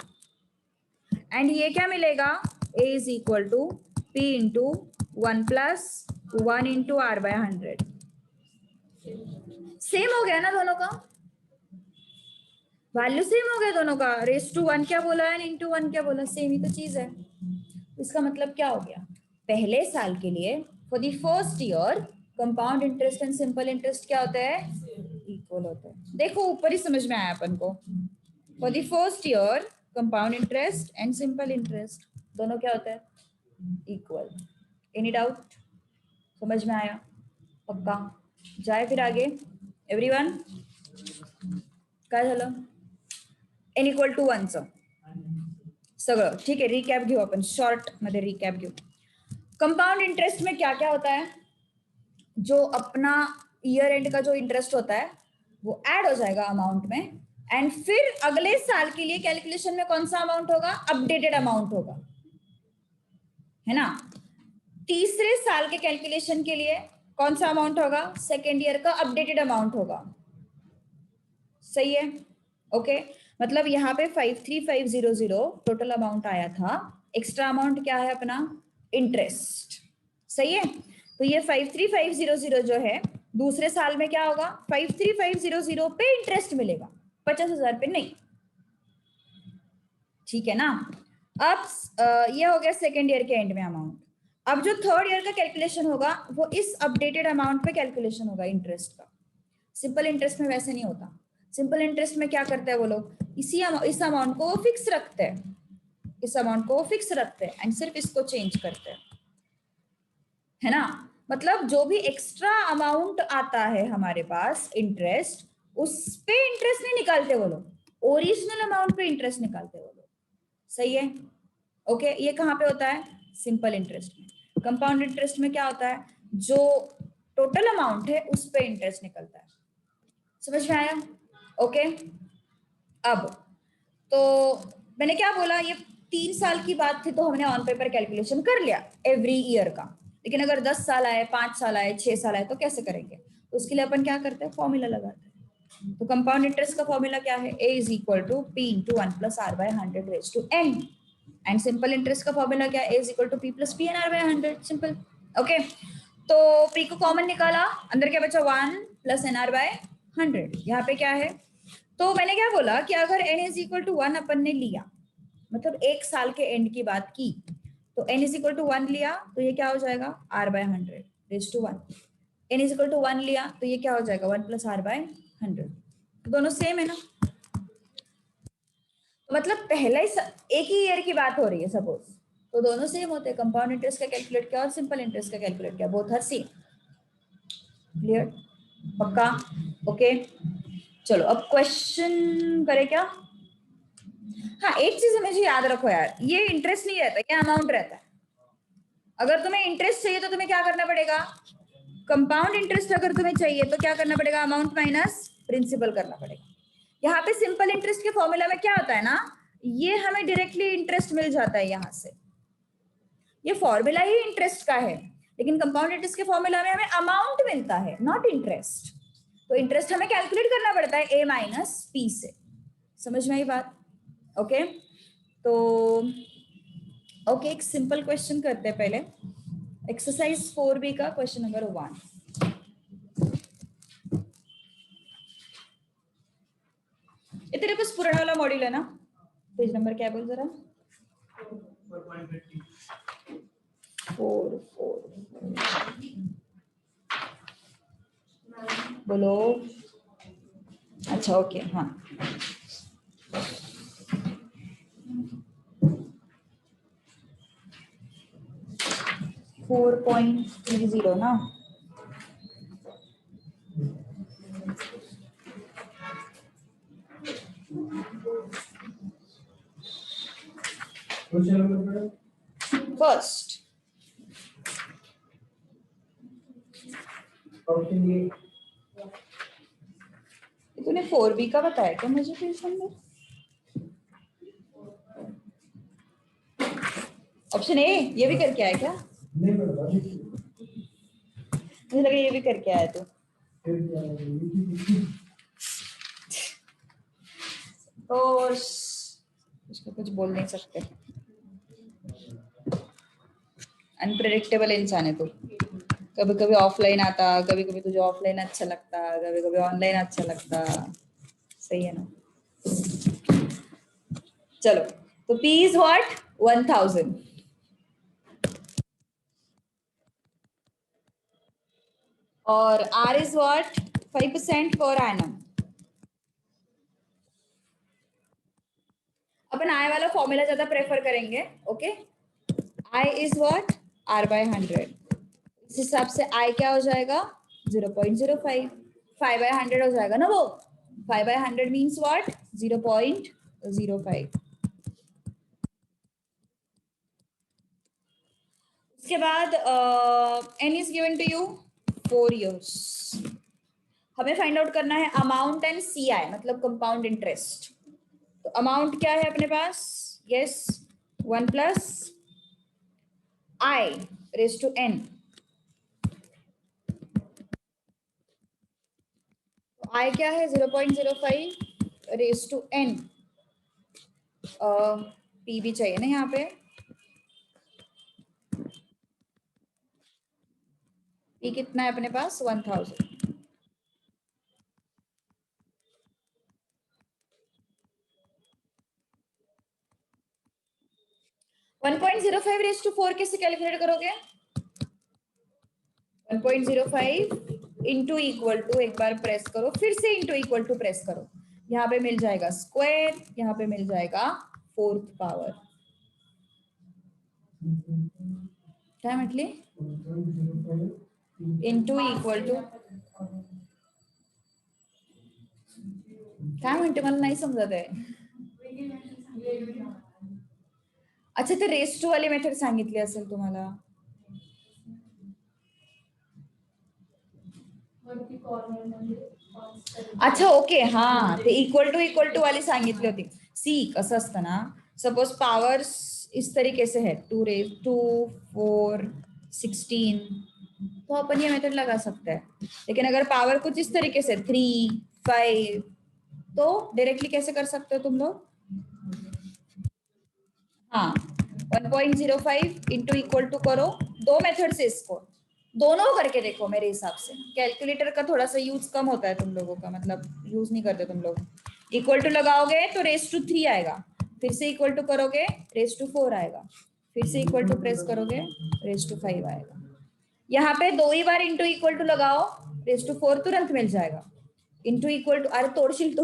and ये क्या मिलेगा? A is equal to P into 1 plus 1 into R by 100। Same हो गया ना दोनों का? वैल्यू सेम हो गया दोनों का। रेज टू 1 क्या बोला है, इंटू 1 क्या बोला? सेम ही तो चीज है। इसका मतलब क्या हो गया? पहले साल के लिए for the first year compound interest and simple interest क्या होता है? इक्वल होता है। देखो ऊपर ही समझ में आया अपन को। For the first year compound interest and simple interest दोनों क्या होता है? इक्वल। Any doubt? समझ में आया? पक्का? जाए फिर आगे। एव्हरीवन काय झालं? n इक्वल टू 1चं सगळं ठीक है. रिकैप घेऊ अपन, शॉर्ट मध्ये रिकैप घेऊ. कंपाउंड इंटरेस्ट में क्या क्या होता है? जो अपना ईयर एंड का जो इंटरेस्ट होता है वो ऐड हो जाएगा अमाउंट में, एंड फिर अगले साल के लिए कैलकुलेशन में कौन सा अमाउंट होगा? अपडेटेड अमाउंट होगा, है ना. तीसरे साल के कैलकुलेशन के लिए कौन सा अमाउंट होगा? सेकेंड ईयर का अपडेटेड अमाउंट होगा. सही है. ओके मतलब यहाँ पे 53500 टोटल अमाउंट आया था. एक्स्ट्रा अमाउंट क्या है अपना? इंटरेस्ट. सही है. तो ये 53500 जो है दूसरे साल में क्या होगा? 53500 पे इंटरेस्ट मिलेगा, 50,000 पे नहीं. ठीक है ना. अब ये हो गया सेकेंड ईयर के एंड में अमाउंट. अब जो थर्ड ईयर का कैलकुलेशन होगा वो इस अपडेटेड अमाउंट पे कैलकुलेशन होगा इंटरेस्ट का. सिंपल इंटरेस्ट में वैसे नहीं होता. सिंपल इंटरेस्ट में क्या करते हैं वो लोग? इस अमाउंट को फिक्स रखते हैं, इस अमाउंट को फिक्स रखते हैं एंड सिर्फ इसको चेंज करते हैं, है ना. मतलब जो भी एक्स्ट्रा अमाउंट आता है हमारे पास इंटरेस्ट, उस पे इंटरेस्ट नहीं निकालते वो लोग, ओरिजिनल अमाउंट पे इंटरेस्ट निकालते वो लोग. सही है. ओके ये कहाँ पे होता है? सिंपल इंटरेस्ट में. कंपाउंड इंटरेस्ट में क्या होता है? जो टोटल अमाउंट है उस पे इंटरेस्ट निकलता है. समझ में आया? ओके अब तो मैंने क्या बोला, ये 3 साल की बात थी तो हमने ऑन पेपर कैलकुलेशन कर लिया एवरी ईयर का. लेकिन अगर 10 साल आए, 5 साल आए, 6 साल आए तो कैसे करेंगे? तो उसके लिए अपन क्या करते हैं? फॉर्मूला लगाते हैं. तो कंपाउंड इंटरेस्ट का फॉर्मूला क्या है? a is equal to p into 1 plus r by 100 raise to n. And simple interest का फॉर्मूला क्या है? a is equal to p plus p N r by 100. Simple. Okay तो p को common निकाला, अंदर क्या बचा? 1 प्लस एन आर बाय 100. यहाँ पे क्या है? तो मैंने क्या बोला कि अगर n इज इक्वल टू 1 अपन ने लिया, मतलब एक साल के एंड की बात की, तो n इज इक्वल टू 1 लिया तो ये क्या हो जाएगा? r by 100 raise to 1. n is equal to 1 लिया तो ये क्या हो जाएगा? 1 प्लस r बाय 100. तो दोनों सेम है ना. तो मतलब पहला ही एक ही ईयर की बात हो रही है सपोज, तो दोनों सेम होते हैं. कंपाउंड इंटरेस्ट का कैलकुलेट किया और सिंपल इंटरेस्ट का कैलकुलेट किया, बोथ आर सेम. क्लियर? पक्का? ओके चलो अब क्वेश्चन करें क्या? हाँ एक चीज मुझे याद रखो यार, ये इंटरेस्ट नहीं रहता, ये अमाउंट रहता है. अगर तुम्हें इंटरेस्ट चाहिए तो तुम्हें क्या करना पड़ेगा? कंपाउंड इंटरेस्ट अगर तुम्हें चाहिए तो क्या करना पड़ेगा? अमाउंट माइनस प्रिंसिपल करना पड़ेगा. यहाँ पे सिंपल इंटरेस्ट के फॉर्मूला में क्या होता है ना, ये हमें डायरेक्टली इंटरेस्ट मिल जाता है यहाँ से, ये फॉर्मूला ही इंटरेस्ट का है. लेकिन कंपाउंड इंटरेस्ट के फॉर्मूला में हमें अमाउंट मिलता है, नॉट इंटरेस्ट. तो इंटरेस्ट हमें कैलकुलेट करना पड़ता है a माइनस p से. समझ में आई बात? ओके तो ओके एक सिंपल क्वेश्चन करते हैं पहले. एक्सरसाइज 4b का क्वेश्चन नंबर 1. ये तेरे पास पुराना वाला मॉड्यूल है ना? पेज नंबर क्या बोल जरा? 4 बोलो. अच्छा ओके हाँ. फोर 4.30 ना. फर्स्ट तूने 4b का बताया क्या मुझे पेज नंबर? ऑप्शन ए ये भी करके आया क्या? मुझे लगा ये भी करके आया तू. तो इसको कुछ बोल नहीं सकते, अनप्रेडिक्टेबल इंसान है तू. कभी कभी ऑफलाइन आता, कभी कभी तुझे ऑफलाइन अच्छा लगता, कभी कभी ऑनलाइन अच्छा लगता. सही है ना. चलो तो p इज व्हाट? 1000 और r is what? 5% per annum. अपन i वाला फॉर्मूला ज्यादा प्रेफर करेंगे. Okay i is what? r by 100. इस हिसाब से i क्या हो जाएगा? 0.05. 5/100 हो जाएगा ना वो. 5/100 means what? 0.05. उसके बाद n is given to you 4 years. हमें फाइंड आउट करना है अमाउंट एंड CI मतलब कंपाउंड इंटरेस्ट. तो अमाउंट क्या है अपने पास? Yes 1 plus I raised to n. I क्या है? 0.05 raised to n. P भी चाहिए ना यहाँ पे. P कितना है अपने पास? 1000. वन 1.05 रेज टू 4 कैसे कैलकुलेट करोगे? 1.05 इंटू इक्वल टू, एक बार प्रेस करो, फिर से इंटू इक्वल टू प्रेस करो. यहाँ पे मिल जाएगा स्क्वायर, यहाँ पे मिल जाएगा 4th पावर. काय म्हटली? इंटू इक्वल टू काय म्हणते मला नाही समजत आहे. अच्छा ते रेस टू वाली मेथड सांगितली असेल तुम्हाला. अच्छा ओके हा ते इक्वल टू वाली सांगितली होती. सी कसं असतं ना, सपोज पावर्स इस तरीके से है 2 रेज 2 4 16 तो अपन ये मेथड लगा सकते हैं. लेकिन अगर पावर कुछ इस तरीके से 3 5 तो डायरेक्टली कैसे कर सकते हो तुम लोग? हाँ 1.05 इंटू इक्वल टू करो. दो मेथड से इसको दोनों करके देखो. मेरे हिसाब से कैलकुलेटर का थोड़ा सा यूज कम होता है तुम लोगों का, मतलब यूज नहीं करते तुम लोग. इक्वल टू लगाओगे तो रेस टू 3 आएगा, फिर से इक्वल टू करोगे रेस टू 4 आएगा, फिर से इक्वल टू प्रेस करोगे रेस टू 5 आएगा. यहाँ पे 2 ही बार इंटू इक्वल टू लगाओ, रेस टू 4 तुरंत मिल जाएगा. इंटू इक्वल टू अरे तोड़शील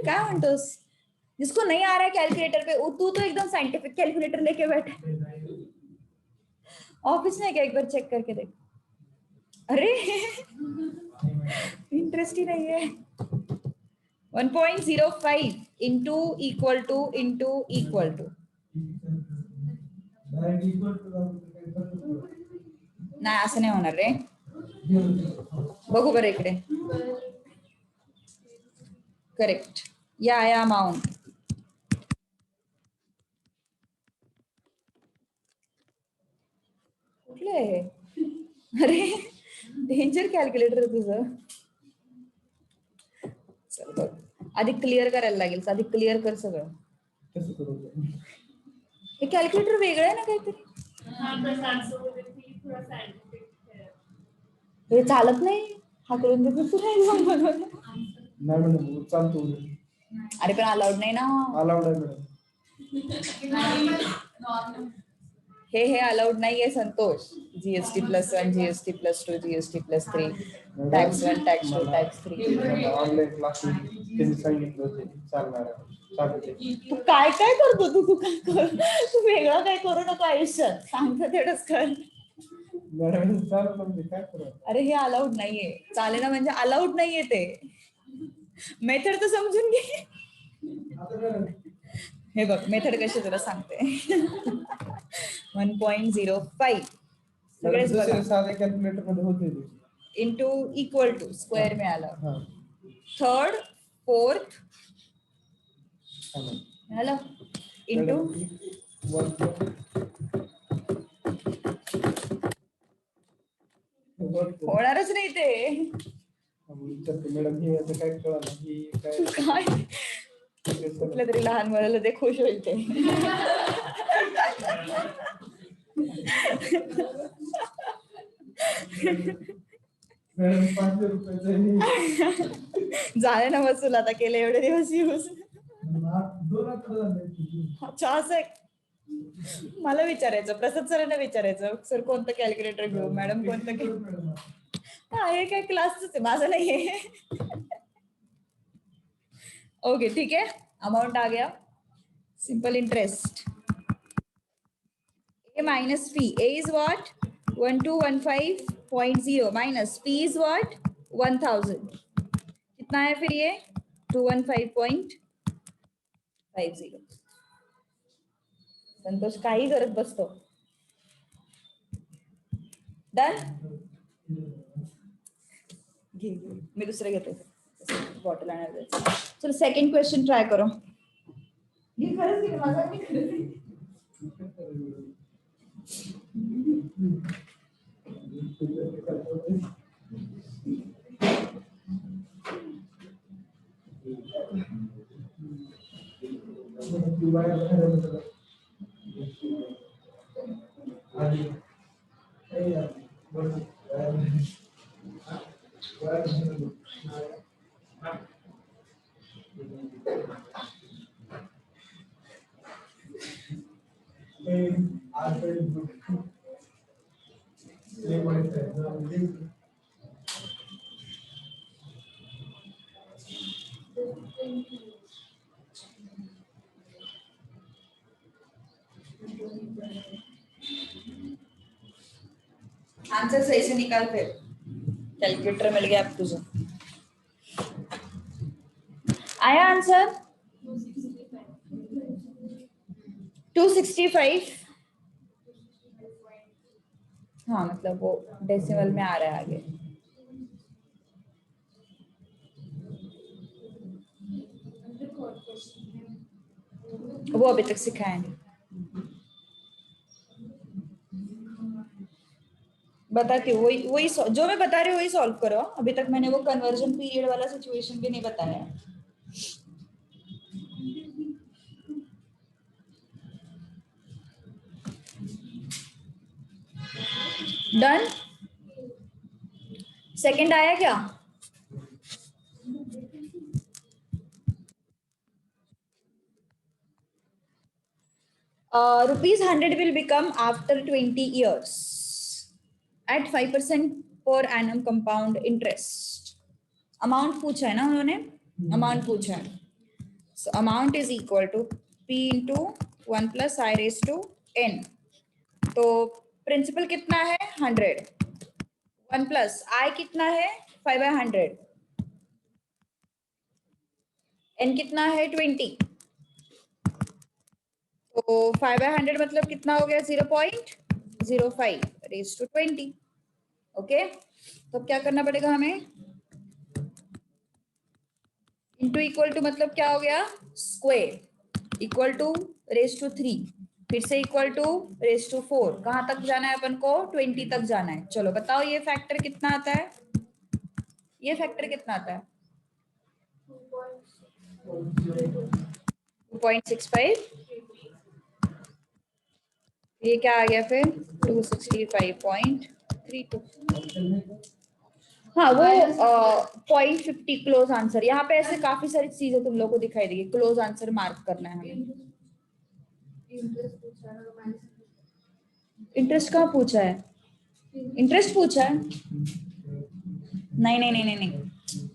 काय म्हणतोस? जिसको नहीं आ रहा है कैलकुलेटर पे, तू तो एकदम साइंटिफिक कैलकुलेटर लेके बैठे. ऑफिस में क्या एक बार चेक करके देख. अरे इंटरेस्ट ही नहीं है. 1.05 इंटू इक्वल टू नाही असं नाही होणार रे. बघू बरं इकडे. करेक्ट या अमाउंट. कुठलं आहे? अरे डेंजर कॅल्क्युलेटर तुझं. चल बघ आधी क्लिअर करायला लागेल. आधी क्लिअर कर सगळं. हे कॅल्क्युलेटर वेगळं आहे ना काहीतरी. हे चालत नाही. हाकलून देतो नाही. चालतो. अरे पण अलाउड नाही ना. अलाउड आहे मॅडम. हे अलाउड नाहीये Santosh. GST +1 GST +2 GST +3 tax 1 tax 2 tax 3. Online class त्यांनी सांगितलं होते चालणार आहे. तू काय काय करतो? तू काय कर, तू वेगळं काय करू नको आयुष्यात. सांगतो तेवढंच कर. मॅडम चालू म्हणजे काय करू? अरे हे अलाउड नाहीये. चालेल ना म्हणजे अलाउड नाहीये ते. मेथड तर समजून घे. हे बघ मेथड कशी तुला सांगते. 1.05 सगळेच बघा. साधे कॅल्क्युलेटर मध्ये होते इंटू इक्वल टू स्क्वेअर मिळालं. 3rd 4th मिळालं इंटू होणारच नाही ते. मॅडम हे आता काय कळलं काय कुठल्या तरी लहान मुलाला ते खुश होईल ते. झाले ना वसूल आता. केले एवढे दिवस यूज. अच्छा असं आहे. मला विचारायचं प्रसाद सरांना विचारायचं सर कोणतं कॅल्क्युलेटर घेऊ, मॅडम कोणतं घेऊ. हा हे काय क्लासच आहे माझं नाहीये. ओके ठीक है. अमाउंट आ गया. Simple interest A minus P. A is what? 1215.0 minus P is what 1000, कितना है फिर ये 215.50. संतोष काही करत बसतो. डन. मी दुसरं घेते बॉटल आणायला. चलो सेकंड क्वेश्चन ट्राय करो. ये खरंच आहे माझा मी खरंच. आंसर सही से निकाल फिर. कैलकुलेटर मिल गया अब तुझे. आया आंसर 265. हाँ मतलब वो डेसिमल में आ रहा है आगे. वो अभी तक सिखाया नहीं. बताती हूँ वही वही जो मैं बता रही हूँ वही सॉल्व करो. अभी तक मैंने वो कन्वर्जन पीरियड वाला सिचुएशन भी नहीं बताया. डन. सेकंड आया क्या? Rupees 100 will become after 20 years at 5% per annum compound interest. Amount पूछा है ना उन्होंने. अमाउंट पूछा है. So amount is equal to P into 1 plus I raised to n. तो प्रिंसिपल कितना है 100. 1 plus I कितना है 5/100. n कितना है 20. तो 5/100 मतलब कितना हो गया 0.05 raised to 20. ओके. तो क्या करना पड़ेगा हमें. इंटू इक्वल टू मतलब क्या हो गया square equal to raise to 3 फिर से इक्वल टू रेज टू 4. कहां तक जाना है अपन को 20 तक जाना है. चलो बताओ ये फैक्टर कितना आता है. ये फैक्टर कितना आता है 2.65. ये क्या आ गया फिर 265.32. हाँ वो 0.50 क्लोज आंसर. यहाँ पे ऐसे काफी सारी चीजें तुम लोग को दिखाई देगी. क्लोज आंसर मार्क करना है हमें. इंटरेस्ट कहाँ पूछा है. इंटरेस्ट पूछा है. नहीं नहीं नहीं नहीं नहीं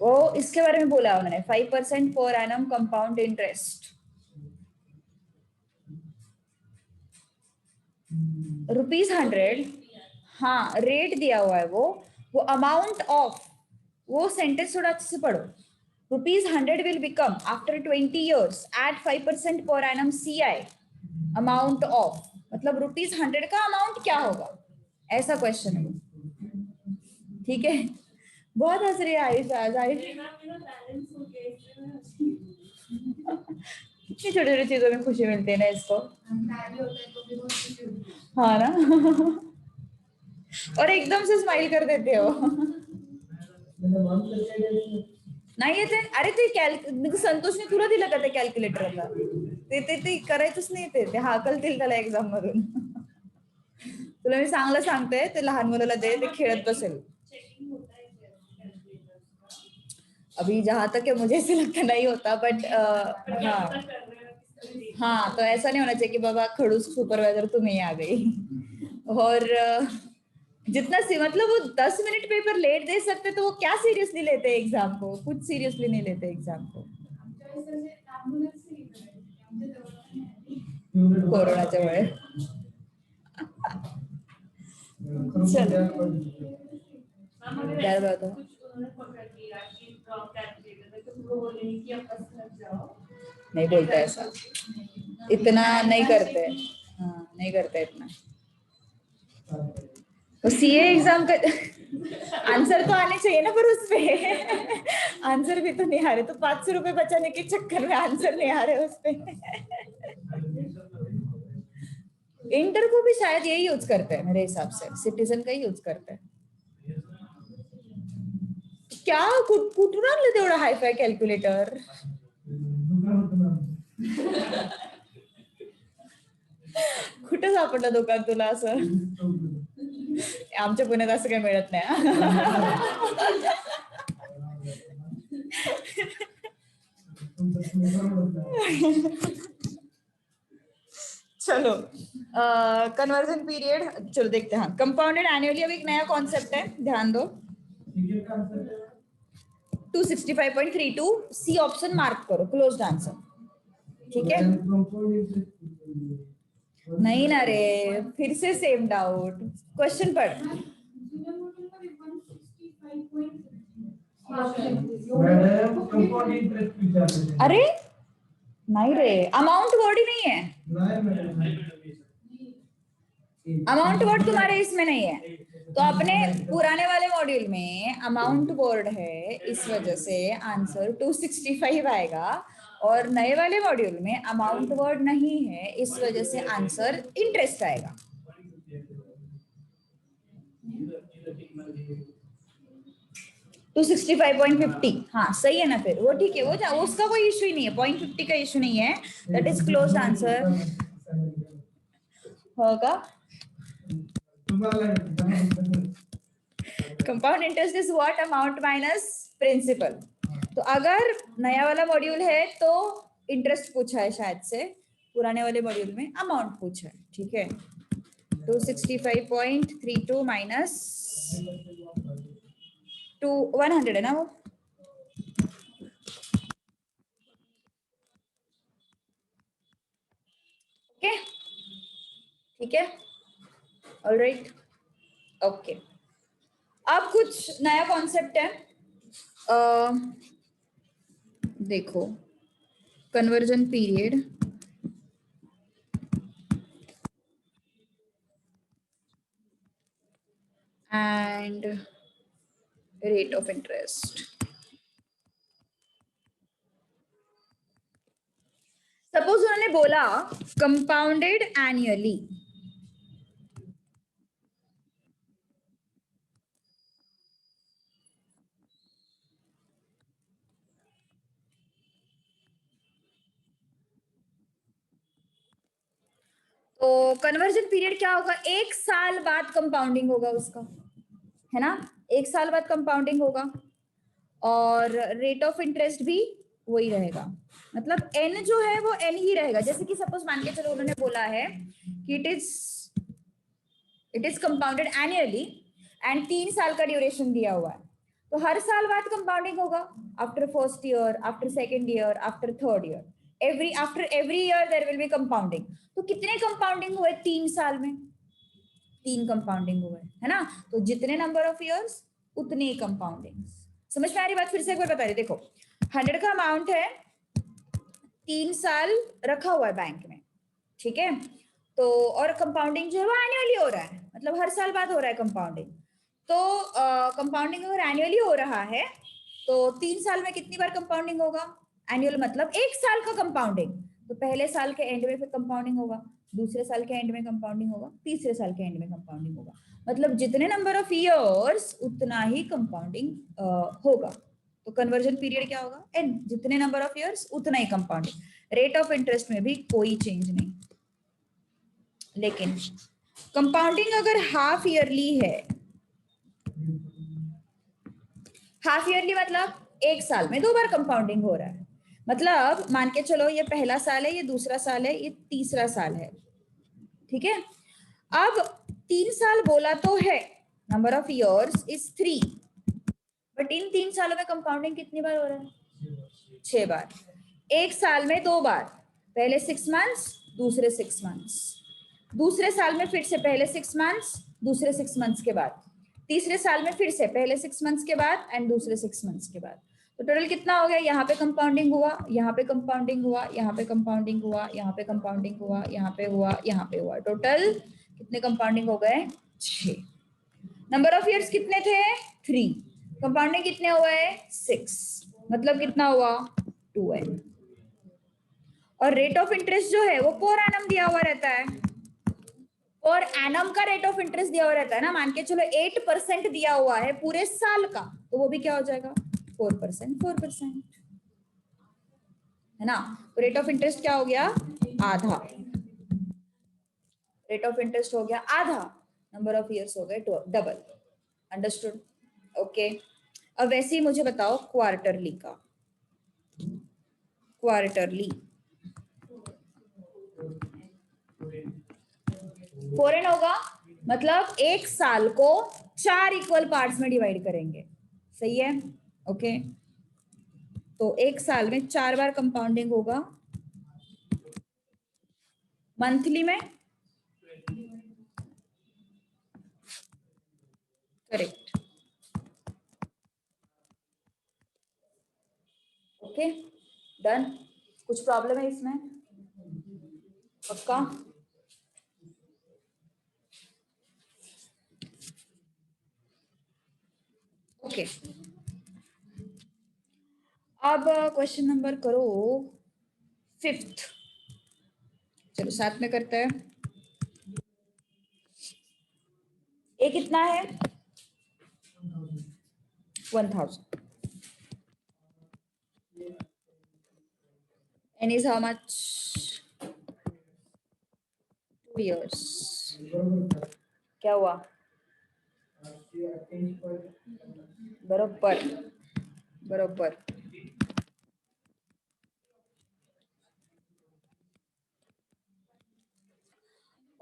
वो इसके बारे में बोला उन्होंने 5% पर एनम कंपाउंड इंटरेस्ट. ₹100. हाँ रेट दिया हुआ है वो अमाउंट ऑफ. वो सेंटेंस थोड़ा अच्छे से पढ़ो. ₹100 will become after 20 years at 5% per annum CI amount of. मतलब ₹100 का अमाउंट क्या होगा ऐसा क्वेश्चन है. ठीक है. बहुत हंस रही है इतनी छोटी छोटी चीजों में खुशी मिलती है ना इसको. हाँ ना. और एकदम से स्माइल कर देते हो. नाही येते. अरे ते संतोषने तुला दिलं का ते कॅल्क्युलेटरला. ते करायचंच नाही. ते हाकलतील त्याला एक्झाम मधून. तुला मी चांगलं सांगते ते लहान मुलाला दे ते खेळत बसेल. अभी जहां तक है मुझे ऐसे लगता नहीं होता बट हाँ हाँ तो ऐसा नहीं होना चाहिए कि बाबा खड़ूस सुपरवाइजर तुम ही आ गई. और जितना मतलब वो 10 मिनट पेपर लेट दे सकते तो वो क्या सीरियसली लेते हैं एग्जाम को. कुछ सीरियसली नहीं लेते एग्जाम को. कोरोनाच्या वेळेस मैम अगर क्या ऐसे बात है? कुछ उन्होंने पकड़ लिया कि ड्रॉप कैलकुलेटर तो वो बोलेंगे कि अब बस लग जाओ। नहीं बोलते ऐसा, इतना नहीं करते। हाँ नहीं करते इतना। तो सीए एग्जाम का आंसर तो आने चाहिए ना, पर उसपे आंसर भी तो नहीं आ रहे, तो 500 रुपए बचाने के चक्कर में आंसर नहीं आ रहे उसपे। इंटर को भी शायद यही यूज करते हैं मेरे हिसाब से, सिटीजन का ही यूज करते हैं। क्या कुठून आणलं तेवढं हायफाय कॅल्क्युलेटर? कुठं सापडलं दुकान तुला असं? आमच्या पुण्यात असं काही मिळत नाही. चलो कन्वर्जन पीरियड, चलो देखते हैं। हाँ, कंपाउंडेड एनुअली अब एक नया कॉन्सेप्ट है, ध्यान दो। 265.32 सी ऑप्शन मार्क करो, क्लोज्ड आंसर। ठीक है, नहीं ना रे, फिर से सेम डाउट। क्वेश्चन पढ़। अरे नहीं रे, अमाउंट वर्ड ही नहीं है। अमाउंट वर्ड तुम्हारे इसमें नहीं है, तो अपने पुराने वाले मॉड्यूल में अमाउंट वर्ड है, इस वजह से आंसर 265 आएगा, और नए वाले मॉड्यूल में अमाउंट वर्ड नहीं है, इस वजह से आंसर इंटरेस्ट आएगा। 265.50, हाँ सही है ना, फिर वो ठीक है, वो उसका कोई इश्यू ही नहीं है, 0.50 का इश्यू नहीं है, दैट इज क्लोज्ड आंसर होगा। Compound interest is what? Amount minus principal. तो अगर नया वाला मॉड्यूल है तो इंटरेस्ट पूछा है शायद से, पुराने वाले मॉड्यूल में अमाउंट पूछा है। ठीक है, 265.32 माइनस 100 है ना वो। ओके ठीक है, ऑलराइट ओके। अब कुछ नया कॉन्सेप्ट है, देखो conversion period and rate of interest. Suppose उन्होंने बोला कंपाउंडेड एनुअली, तो कन्वर्जन पीरियड क्या होगा? 1 साल बाद कंपाउंडिंग होगा उसका, है ना, 1 साल बाद कंपाउंडिंग होगा, और रेट ऑफ इंटरेस्ट भी वही रहेगा, मतलब एन जो है वो एन ही रहेगा। जैसे कि सपोज मान के चलो उन्होंने बोला है कि it is compounded annually and 3 साल का ड्यूरेशन दिया हुआ है, तो हर साल बाद कंपाउंडिंग होगा, after first year, after second year, after third year, after every year there will be compounding. तो कितने कंपाउंडिंग हुए 3 साल में? 3 कंपाउंडिंग हुए, है ना, तो जितने नंबर ऑफ ईयर्स उतने ही कंपाउंडिंग। समझ में आ रही बात? फिर से एक बार बता रही, देखो 100 का अमाउंट है, 3 साल रखा हुआ है बैंक में, ठीक है, तो और कंपाउंडिंग जो है वो एनुअली हो रहा है, मतलब हर साल बाद हो रहा है कंपाउंडिंग। तो कंपाउंडिंग अगर एनुअली हो रहा है तो 3 साल में कितनी बार कंपाउंडिंग होगा? एनुअल मतलब 1 साल का कंपाउंडिंग, तो पहले साल के एंड में फिर कंपाउंडिंग होगा, दूसरे साल के एंड में कंपाउंडिंग होगा, तीसरे साल के एंड में कंपाउंडिंग होगा, मतलब जितने नंबर ऑफ ईयर्स उतना ही कंपाउंडिंग होगा। तो कन्वर्जन पीरियड क्या होगा? एन, जितने नंबर ऑफ ईयर्स उतना ही कंपाउंडिंग। रेट ऑफ इंटरेस्ट में भी कोई चेंज नहीं, लेकिन कंपाउंडिंग अगर हाफ ईयरली है, हाफ ईयरली मतलब 1 साल में 2 बार कंपाउंडिंग हो रहा है, मतलब मान के चलो ये पहला साल है, ये दूसरा साल है, ये तीसरा साल है, ठीक है। अब 3 साल बोला तो है, number of years is 3, but in 3 सालों में कंपाउंडिंग कितनी बार हो रहा है? 6 बार। 1 साल में 2 बार, पहले 6 मंथ्स, दूसरे 6 मंथ्स, दूसरे साल में फिर से पहले 6 मंथ्स, दूसरे 6 मंथ्स के बाद, तीसरे साल में फिर से पहले 6 मंथ्स के बाद एंड दूसरे 6 मंथ्स के बाद। तो टोटल कितना हो गया, यहाँ पे कंपाउंडिंग हुआ, यहाँ पे कंपाउंडिंग हुआ, यहाँ पे कंपाउंडिंग हुआ, यहाँ पे कंपाउंडिंग हुआ, यहाँ पे हुआ, यहाँ पे हुआ। टोटल कितने कंपाउंडिंग हो गए, 6। नंबर ऑफ इयर्स कितने थे, 3। कंपाउंडिंग कितने हुए, 6, मतलब कितना हुआ, 2n। और रेट ऑफ इंटरेस्ट जो है वो पर एनम दिया हुआ रहता है, और एनम का रेट ऑफ इंटरेस्ट दिया हुआ रहता है ना। मान के चलो 8% दिया हुआ है पूरे साल का, तो वो भी क्या हो जाएगा, 4%, 4% है ना। तो रेट ऑफ इंटरेस्ट क्या हो गया, आधा। रेट ऑफ इंटरेस्ट हो गया आधा, नंबर ऑफ इयर्स हो गए डबल। Understood, okay. अब वैसे ही मुझे बताओ क्वार्टरली का, क्वार्टरली 4n होगा, मतलब एक साल को 4 इक्वल पार्ट्स में डिवाइड करेंगे, सही है, ओके। तो एक साल में 4 बार कंपाउंडिंग होगा, मंथली में, करेक्ट, ओके डन। कुछ प्रॉब्लम है इसमें, पक्का, ओके। अब क्वेश्चन नंबर करो 5th, चलो साथ में करते हैं। ए कितना है, 1000, n is how much, 2 years। क्या हुआ, बरोबर बरोबर।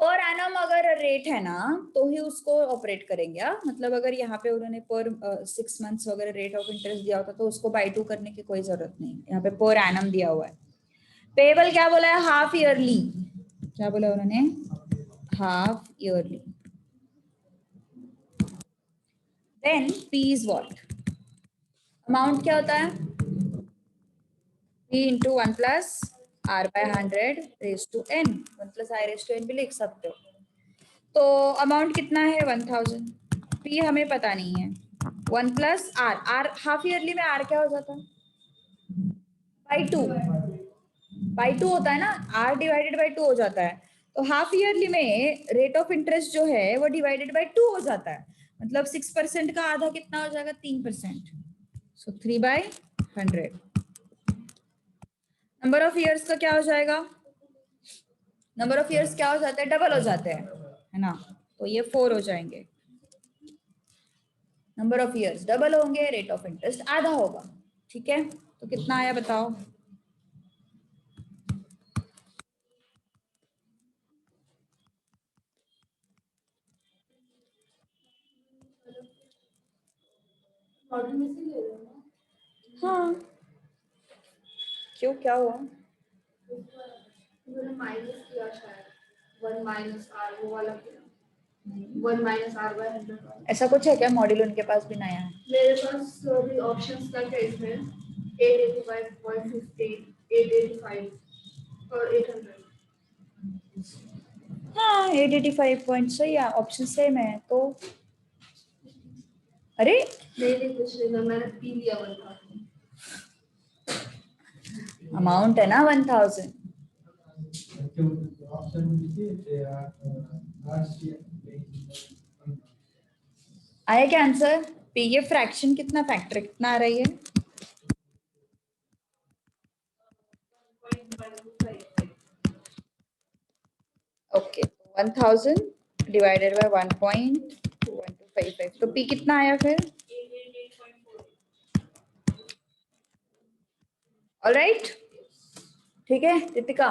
पर एनम अगर रेट है ना तो ही उसको ऑपरेट करेंगे, मतलब अगर यहाँ पे उन्होंने पर 6 मंथ्स वगैरह रेट ऑफ इंटरेस्ट दिया होता तो उसको बाय 2 करने की कोई जरूरत नहीं, यहाँ पे पर एनम दिया हुआ है। पेबल क्या बोला है, हाफ ईयरली, क्या बोला उन्होंने, half yearly. Then P is what, amount क्या होता है, P into 1 plus R by 100 raise to n, 1 plus I raise to n भी लिख सकते हो। तो अमाउंट कितना है, 1000। P हमें पता नहीं है, 1 plus R, R half yearly में R क्या हो जाता है, बाई 2, बाई 2 होता है ना, R डिवाइडेड बाई 2 हो जाता है। तो हाफ ईयरली में रेट ऑफ इंटरेस्ट जो है वो डिवाइडेड बाई 2 हो जाता है, मतलब 6% का आधा कितना हो जाएगा, 3%। सो 3/100। नंबर ऑफ इयर्स का क्या हो जाएगा, नंबर ऑफ इयर्स क्या हो जाते हैं, डबल हो जाते हैं, है ना। तो ये 4 हो जाएंगे, नंबर ऑफ इयर्स डबल होंगे, रेट ऑफ इंटरेस्ट आधा होगा, ठीक है। तो कितना आया बताओ, हाँ क्यों, क्या हुआ, माइनस किया शायद 1 माइनस आर, वो वाला किया 1 माइनस आर बाय 100। ऐसा कुछ है क्या, मॉड्यूल उनके पास भी नया है। मेरे पास भी ऑप्शंस का क्या इसमें 885.50, 885 और 800। हाँ 885 पॉइंट सही है, ऑप्शन सेम है तो, अरे नहीं कुछ नहीं, मैंने पी लिया 1000। अमाउंट है ना 1000, आया क्या आंसर, पी ये फ्रैक्शन कितना, फैक्टर कितना आ रही है, ओके 1000 डिवाइडेड बाय 1.1255, तो पी कितना आया फिर, ऑलराइट, ठीक है Ritika.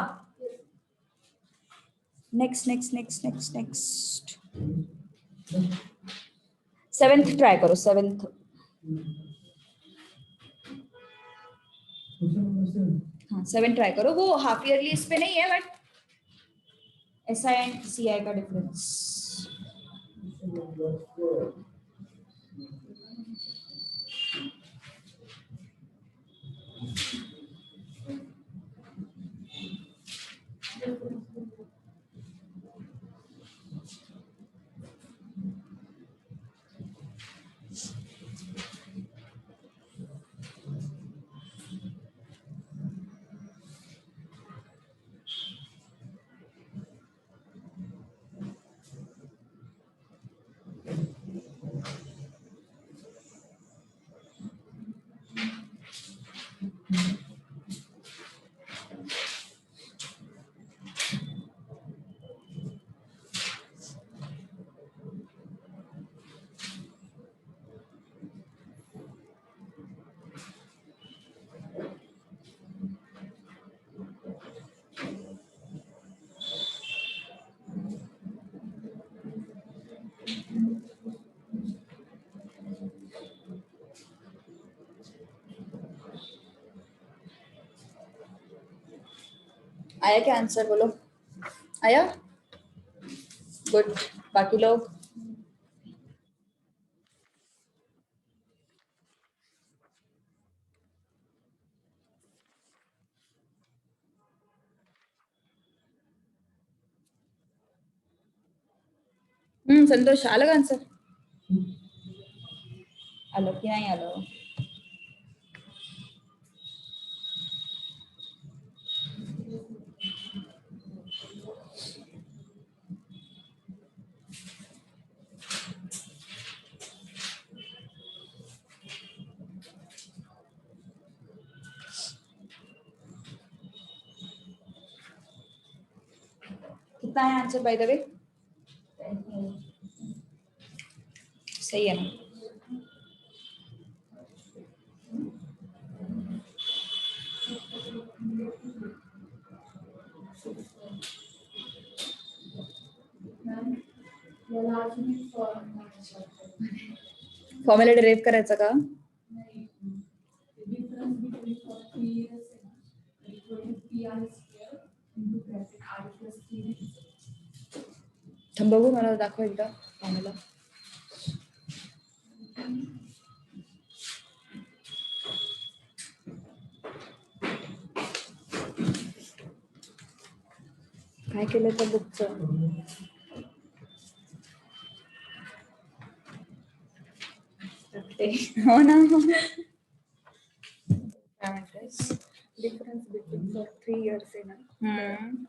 Next next next next next 7th try करो, 7th, हाँ 7 ट्राई करो, वो हाफ ईयरली इस पे नहीं है बट SI एंड CI का डिफरेंस। आया क्या आंसर बोलो? आया? गुड। बाकी लोग? संतोष आलं का आन्सर? आलं की नाही आलं? कितना है आंसर बाय द वे? सही है ना? फॉर्म्युला डिराइव करायचा का? थांब बघू, मला दाखव एकदा फॉर्म्युला. काय केलं त्या बुकचं? हो ना. काय म्हणतेस? डिफरन्स बिटवीन फॉर 3 इयर्स आहे ना,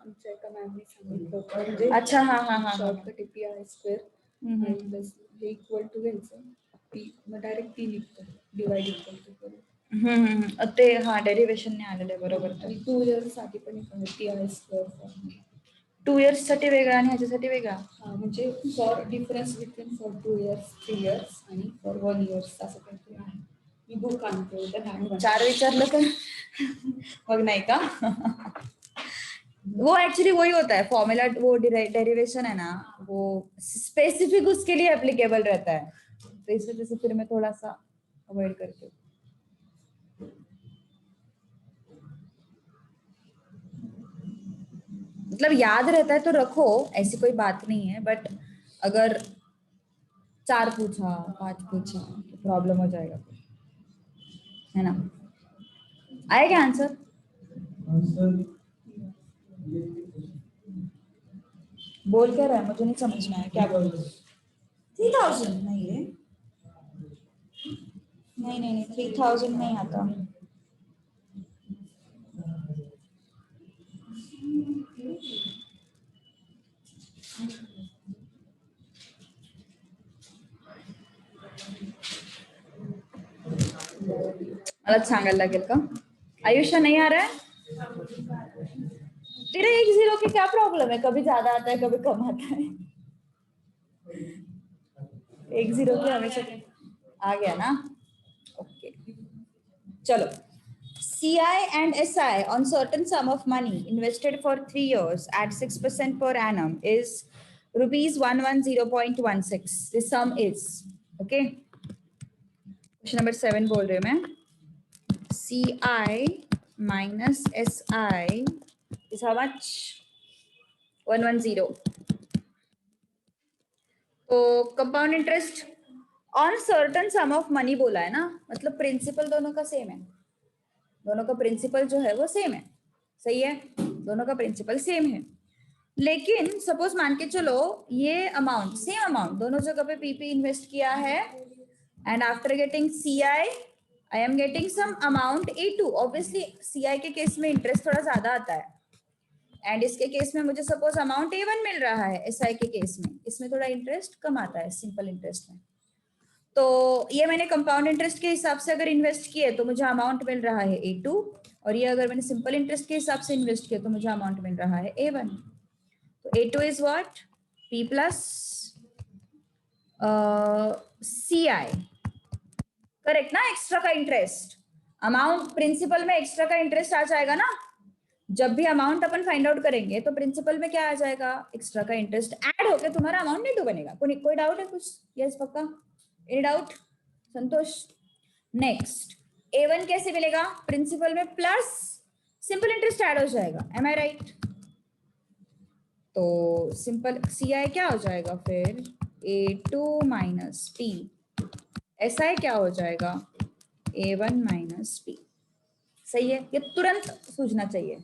आमच्या एका मॅमने सांगितलं होतं. म्हणजे अच्छा, हा हा हा. शॉर्टकट पी आय स्क्वेअर आणि प्लस हे इक्वल टू घ्यायचं पी, मग डायरेक्ट पी निघतं डिवाइड इक्वल टू करून. ते हा डेरिवेशन ने आलेलं आहे, बरोबर. आणि 2 इयर्स साठी पण एक आहे P I square form. 2 years साठी वेगळा आणि ह्याच्यासाठी वेगळा. हा, म्हणजे for difference between for 2 years 3 years आणि फॉर 1 इयर्स असं काहीतरी आहे. मी बुक आणते उद्या मॅम. 4 विचारलं तर मग नाही का? वो एक्चुअली वही होता है फॉर्मूला, वो डेरिवेशन है ना, वो स्पेसिफिक उसके लिए एप्लीकेबल रहता है, तो इस वजह से फिर मैं थोड़ा सा अवॉइड करती हूँ. मतलब याद रहता है तो रखो, ऐसी कोई बात नहीं है, बट अगर 4 पूछा 5 पूछा तो प्रॉब्लम हो जाएगा, है ना? आया क्या आंसर? बोल क्या रहा है, मुझे नहीं समझ में आया क्या बोल रहे. 3000 नहीं है, नहीं 3000 नहीं आता. मला सांगायला लागेल का? आयुष्य नहीं आ रहा है? तेरा 1-0 की क्या प्रॉब्लम है? कभी ज्यादा आता है, कभी कम आता है. 1-0 की हमेशा आ गया ना? ओके, चलो. CI and SI on certain sum of money invested for 3 years at 6% per annum is rupees 110.16. This sum is, okay. Question number 7 बोल रही हूँ मैं. CI minus SI is how much? 110. तो compound interest on certain some of money बोला है ना, मतलब principal दोनों का सेम है, दोनों का प्रिंसिपल जो है वो सेम है, सही है, दोनों का प्रिंसिपल सेम है। लेकिन सपोज मान के चलो ये अमाउंट सेम अमाउंट दोनों जगह पे पीपी इन्वेस्ट किया है and after getting CI I am getting some amount A2। Obviously CI के केस में इंटरेस्ट थोड़ा ज्यादा आता है एंड इसके केस में मुझे सपोज अमाउंट A1 मिल रहा है, एसआई के केस में इसमें थोड़ा इंटरेस्ट कम आता है सिंपल इंटरेस्ट में। तो ये मैंने कंपाउंड इंटरेस्ट के हिसाब से अगर इन्वेस्ट किए तो मुझे अमाउंट मिल रहा है A2, और ये अगर मैंने सिंपल इंटरेस्ट के हिसाब से इन्वेस्ट किया तो मुझे अमाउंट मिल रहा है A1। तो A2 is what, P plus CI, correct ना। एक्स्ट्रा का इंटरेस्ट अमाउंट प्रिंसिपल में एक्स्ट्रा का इंटरेस्ट आ जाएगा ना, जब भी अमाउंट अपन फाइंड आउट करेंगे तो प्रिंसिपल में क्या आ जाएगा, एक्स्ट्रा का इंटरेस्ट ऐड होकर तुम्हारा अमाउंट A2 बनेगा। कोई डाउट है कुछ? यस पक्का, एनी डाउट संतोष? नेक्स्ट A1 कैसे मिलेगा, प्रिंसिपल में प्लस सिंपल इंटरेस्ट ऐड हो जाएगा, एम आई राइट? तो सिंपल CI क्या हो जाएगा फिर, A2 माइनस P, SI क्या हो जाएगा, A1 माइनस P। सही है, ये तुरंत सूझना चाहिए,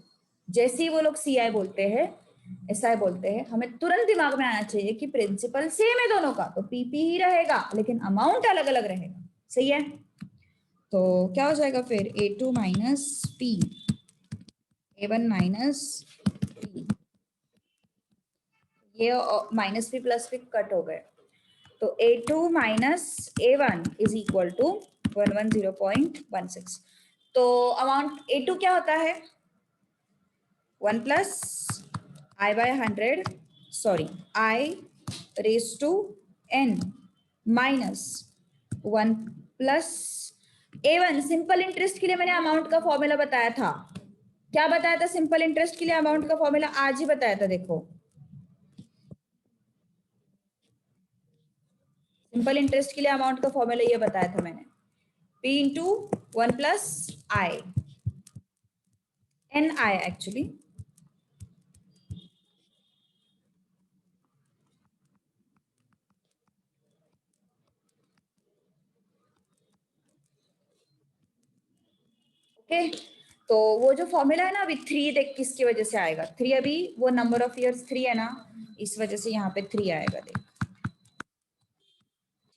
जैसे ही वो लोग CI बोलते हैं SI बोलते हैं हमें तुरंत दिमाग में आना चाहिए कि प्रिंसिपल सेम है दोनों का, तो PP ही रहेगा लेकिन अमाउंट अलग अलग रहेगा, सही है। तो क्या हो जाएगा फिर, A2 minus P, A1 minus P, ये minus P plus P cut हो गए, तो A2 minus A1 is equal to 110.16। तो अमाउंट A2 क्या होता है, 1 plus I by 100, sorry I raise to N minus 1 plus A1। सिंपल इंटरेस्ट के लिए मैंने अमाउंट का फॉर्मूला बताया था, क्या बताया था सिंपल इंटरेस्ट के लिए अमाउंट का फॉर्मूला, आज ही बताया था, देखो सिंपल इंटरेस्ट के लिए अमाउंट का फॉर्मूला ये बताया था मैंने, P into 1 plus I, NI actually. Okay, तो वो जो फॉर्मूला है ना अभी 3 देख किसकी वजह से आएगा, 3 अभी वो नंबर ऑफ इयर्स 3 है ना, इस वजह से यहाँ पे 3 आएगा, देख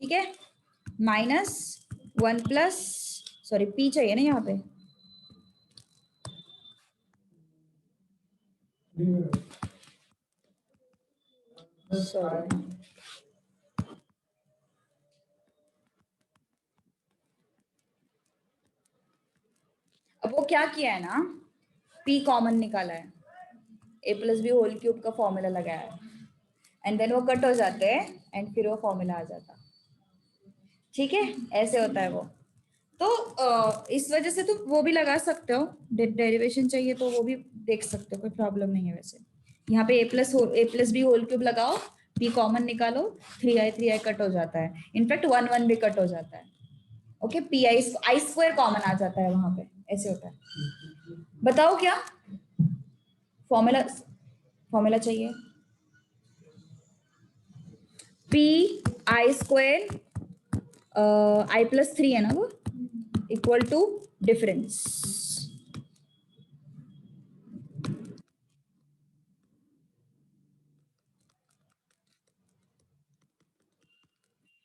ठीक है, माइनस 1 प्लस, सॉरी P चाहिए ना यहाँ पे, सॉरी अब वो क्या किया है ना, P कॉमन निकाला है, A plus B whole cube का फॉर्मूला लगाया है एंड देन वो कट हो जाते हैं एंड फिर वो फॉर्मूला आ जाता, ठीक है, ऐसे होता है वो। तो इस वजह से तो वो भी लगा सकते हो, डेरिवेशन चाहिए तो वो भी देख सकते हो, कोई प्रॉब्लम नहीं है वैसे। यहाँ पे A plus B whole cube लगाओ, P कॉमन निकालो, 3i कट हो जाता है, इनफैक्ट 1 भी कट हो जाता है, ओके, I स्क्वायर कॉमन आ जाता है वहां पे, ऐसे होता है। बताओ क्या फॉर्मूला, फॉर्मूला चाहिए, I स्क्वायर I प्लस 3 है ना वो, इक्वल टू डिफरेंस,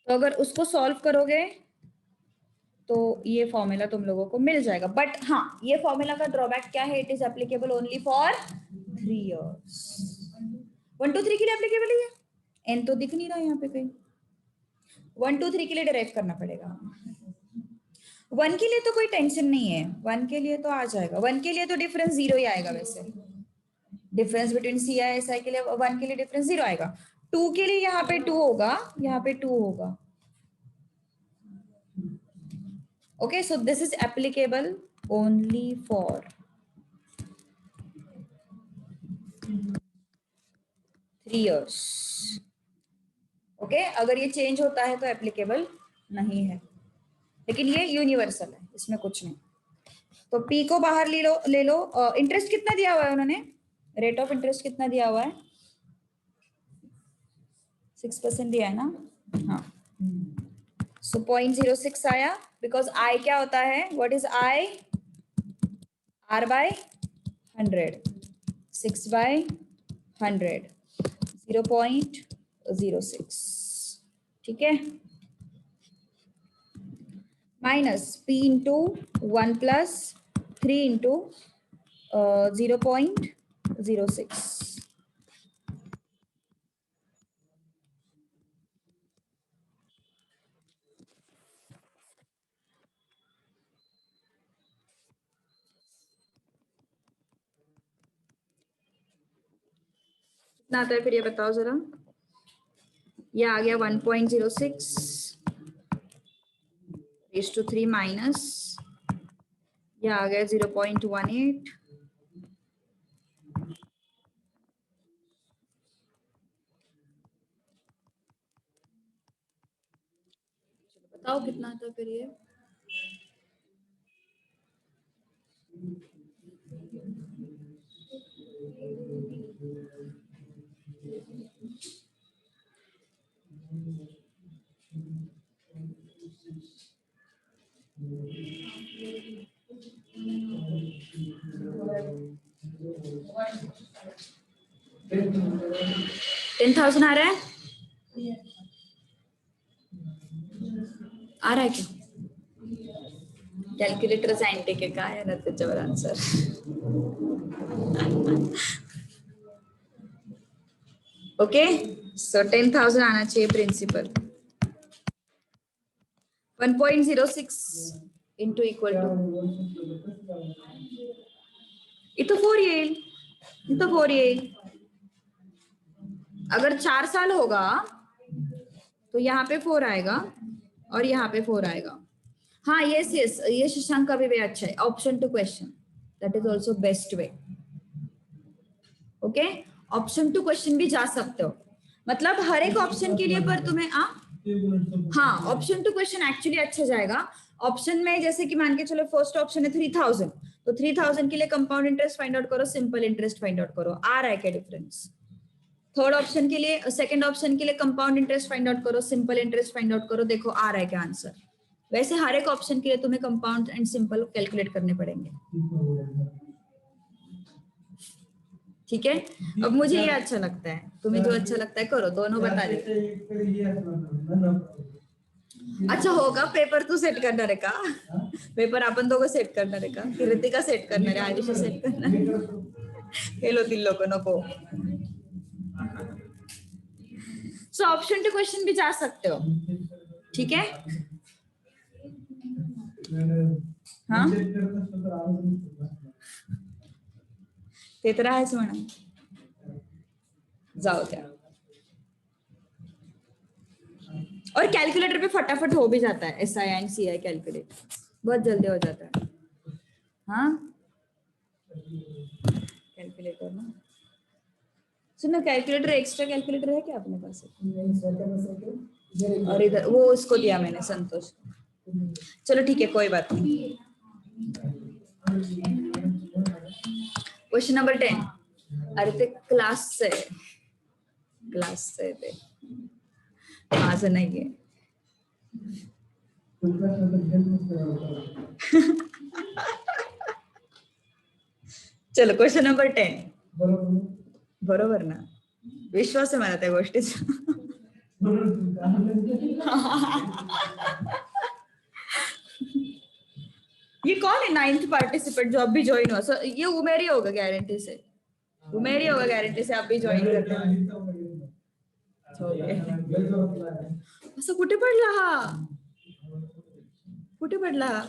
तो अगर उसको सॉल्व करोगे तो ये फॉर्मूला तुम लोगों को मिल जाएगा। बट हाँ, ये फॉर्मूला का ड्रॉबैक क्या है, it is applicable only for 3 years, 1 2 3 के लिए एप्लीकेबल है, एन तो दिख नहीं रहा यहाँ पे कहीं, 1 2 3 के लिए डिराइव करना पड़ेगा। 1 के लिए तो कोई टेंशन नहीं है, 1 के लिए तो आ जाएगा, 1 के लिए तो डिफरेंस 0 ही आएगा, वैसे डिफरेंस बिटवीन CI SI के लिए 1 के लिए डिफरेंस 0 आएगा, 2 के लिए यहाँ पे 2 होगा, यहाँ पे 2 होगा, okay, so this is applicable only for 3 years, okay, अगर ये चेंज होता है तो एप्लीकेबल नहीं है, लेकिन ये यूनिवर्सल है, इसमें कुछ नहीं। तो P को बाहर ले लो, इंटरेस्ट कितना दिया हुआ है उन्होंने, रेट ऑफ इंटरेस्ट कितना दिया हुआ है, 6% दिया है ना, हाँ। सो 0.06 आया, बिकॉज आई क्या होता है, what is I, r by 100, 6/100, 0.06, ठीक है, minus p into 1 plus 3 into 0.06, कितना आता है फिर ये बताओ जरा, ये आ गया 1.06 रेज़ टू 3 माइनस, ये आ गया 0.18, बताओ कितना आता फिर ये, टेन 10,000 आ रहा है, आ रहा है क्या, कॅल्क्युलेटर सायंटिक आहे काय आहे ना त्याच्यावर आन्सर. ओके, सो 10,000 आना चाहिए प्रिंसिपल. 1.06 इंटू इक्वल टू, इथं 4 येईल, इथं 4 येईल. अगर 4 साल होगा तो यहाँ पे 4 आएगा और यहाँ पे 4 आएगा. हाँ यस यस, ये शशांक का भी वे अच्छा है, option two question, that is also best way. Okay, option two question भी जा सकते हो, मतलब हर एक ऑप्शन के लिए पर तुम्हें हाँ ऑप्शन टू क्वेश्चन एक्चुअली अच्छा जाएगा. ऑप्शन में जैसे कि मान के चलो फर्स्ट ऑप्शन है 3,000, तो 3,000 के लिए कंपाउंड इंटरेस्ट फाइंड आउट करो, सिंपल इंटरेस्ट फाइंड आउट करो, आ रहा है क्या डिफरेंस. थर्ड ऑप्शन के लिए, सेकंड ऑप्शन के लिए कंपाउंड इंटरेस्ट फाइंड आउट करो, सिंपल इंटरेस्ट फाइंड आउट करो, देखो आ रहा है क्या आंसर. वैसे हर एक ऑप्शन के लिए तुम्हें कंपाउंड एंड सिंपल कैलकुलेट करने पड़ेंगे. ठीक है, अब मुझे ये अच्छा लगता है, तुम्हें जो अच्छा लगता है करो, दोनों बता दे. अच्छा होगा, पेपर तू सेट करणार आहे का, पेपर आपण दोघं सेट करणार आहे का, की ऋतिका सेट करणार आहे, आयुष्य सेट करणार आहे, फेल होतील लोक, नको. सो ऑप्शन टू क्वेश्चन भी जा सकते हो, ठीक है. हाँ ते तर आहेच म्हणा, जाओ द्या. और कैलकुलेटर पे फटाफट हो भी जाता है, SI एंड CI कैलकुलेट बहुत जल्दी हो जाता है. हाँ कैलकुलेटर ना, सुनो कैलकुलेटर, एक्स्ट्रा कैलकुलेटर है क्या अपने पास? और इधर वो उसको दिया मैंने, संतोष. चलो ठीक है, कोई बात नहीं. Question number 10. अरे ते क्लास से ते माझं नाहीये. चलो क्वेश्चन नंबर 10. बरोबर ना, विश्वास आहे मला त्या गोष्टीचा. ये कौन है 9th पार्टिसिपेंट जो अभी ज्वाइन हुआ? ये उमेर ही होगा गारंटी से, उमेर ही होगा गारंटी से, आप भी ज्वाइन करते हैं. असं कुठे पडला हा, कुठे पडला हा?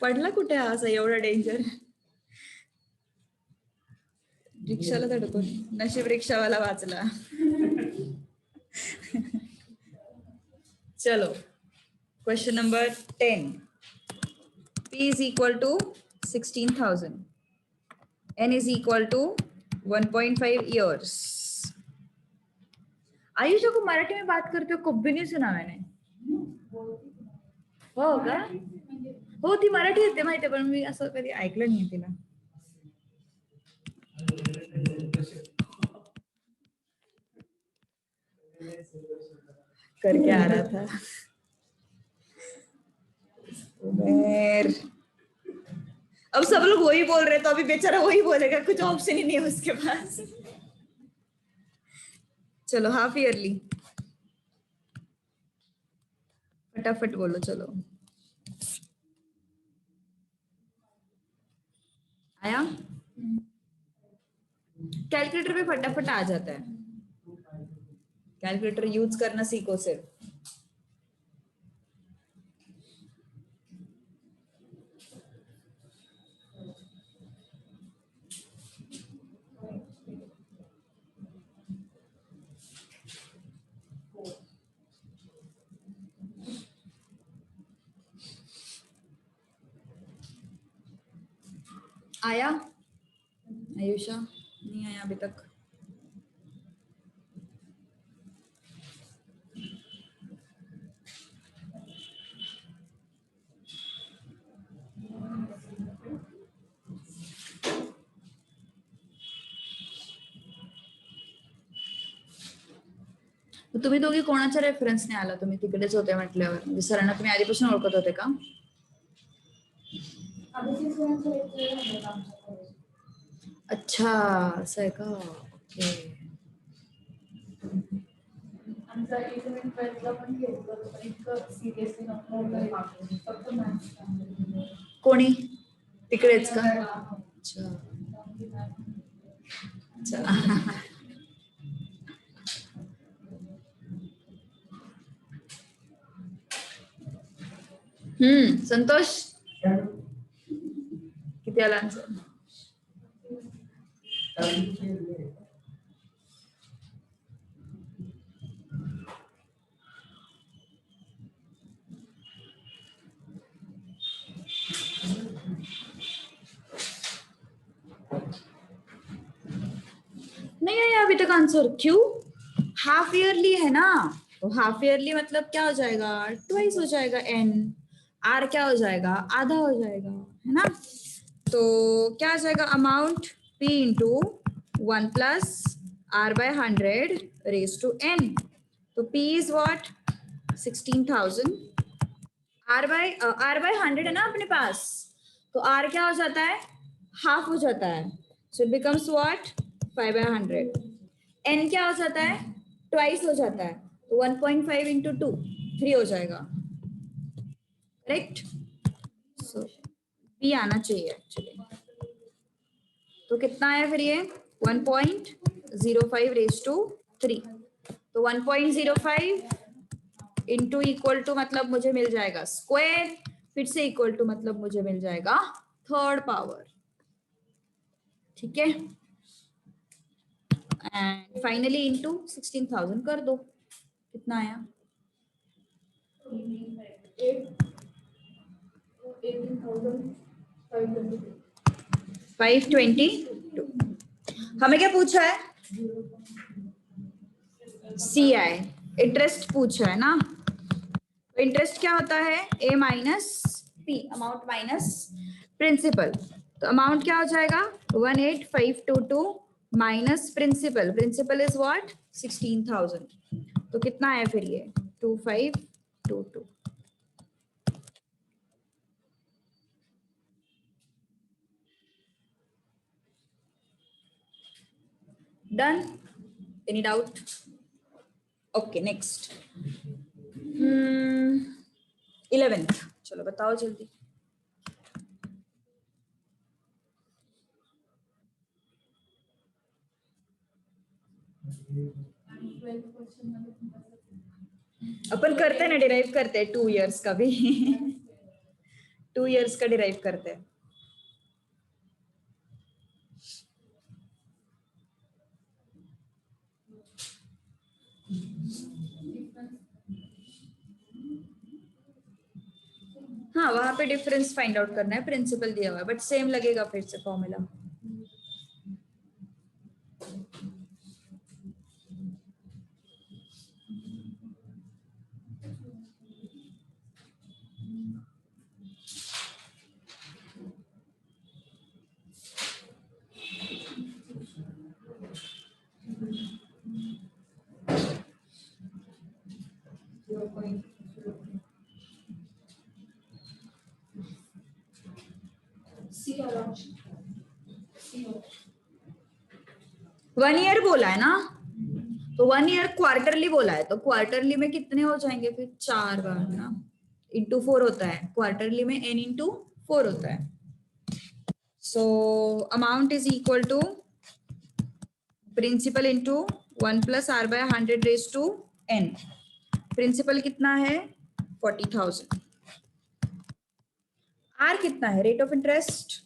पडला कुठे हा असं एवढा डेंजर? रिक्षाला धडकून, नशीब रिक्षावाला वाचला. चलो question number 10. P is equal to 16,000. N is equal to 1.5 years. Ayusha को मराठी में बात करते हो कभी नहीं सुना मैंने. हो का? हो ती मराठी येते माहिती, पण मी असं कधी ऐकलं नाही तिला. करके आ रहा था उमेर। अब सब लोग वही बोल रहे तो अभी बेचारा वही बोलेगा, कुछ ऑप्शन ही नहीं है उसके पास। चलो हाफ ईयरली फटाफट बोलो चलो। आया? कैलकुलेटर पे फटाफट आ जाता है, कैलकुलेटर यूज करना सीखो सिर्फ। आया आयुषा? नहीं आया अभी तक। तुम्ही दोघी कोणाचा रेफरन्स नाही आला? तुम्ही तिकडेच होते म्हटल्यावर, म्हणजे सरांना तुम्ही आधीपासून ओळखत होते का? अच्छा असं आहे का? ओके. आमचा इलेव्हन्थ ट्वेल्थला पण घेतलं होतं, इतकं सिरियसली नव्हतं फक्त मॅथ्स. कोणी तिकडेच का? अच्छा अच्छा. संतोष किती आला आन्सर? नहीं आया अभी तक आंसर, क्यों? हाफ ईयरली है ना, तो हाफ ईयरली मतलब क्या हो जाएगा? ट्वाइस हो जाएगा n। r क्या हो जाएगा? आधा हो जाएगा, है ना? तो क्या आ जाएगा? Amount p into 1 plus r by 100 raise to n। तो p is what? 16,000। r by 100 है ना अपने पास, तो r क्या हो जाता है? हाफ हो जाता है, so it becomes what? 5/100। n क्या हो जाता है? ट्वाइस हो जाता है, तो 1.5 इंटू 2 3 हो जाएगा, करेक्ट? सो b आना चाहिए एक्चुअली। तो कितना आया फिर ये? 1.05 रेज टू 3। तो 1.05 इंटू इक्वल टू मतलब मुझे मिल जाएगा स्क्वायर, फिर से इक्वल टू मतलब मुझे मिल जाएगा थर्ड पावर, ठीक है? एंड फाइनली इंटू 16,000 कर दो, कितना आया? 522। हमें क्या पूछा है? सी आई इंटरेस्ट पूछा है ना, तो इंटरेस्ट क्या होता है? a minus P, amount minus principal. तो अमाउंट क्या हो जाएगा? 18522 minus principal, principal is what? 16,000। तो कितना आया फिर ये? 2522। Done? Any doubt? Okay next 11th, चलो बताओ जल्दी। अपन करते हैं ना, डिराइव करते हैं 2 इयर्स का भी। 2 इयर्स का डिराइव करते हैं। हाँ वहां पे डिफरेंस फाइंड आउट करना है, प्रिंसिपल दिया हुआ है बट सेम लगेगा फिर से फॉर्मूला। 1 ईयर बोला है ना, तो 1 ईयर क्वार्टरली बोला है, तो क्वार्टरली में कितने हो जाएंगे फिर 4 बार ना, इंटू 4 होता है क्वार्टरली में, n इंटू 4 होता है. So amount is equal to principal into 1 plus R by 100 raise to n. Principal कितना है 40,000. आर कितना है रेट ऑफ इंटरेस्ट,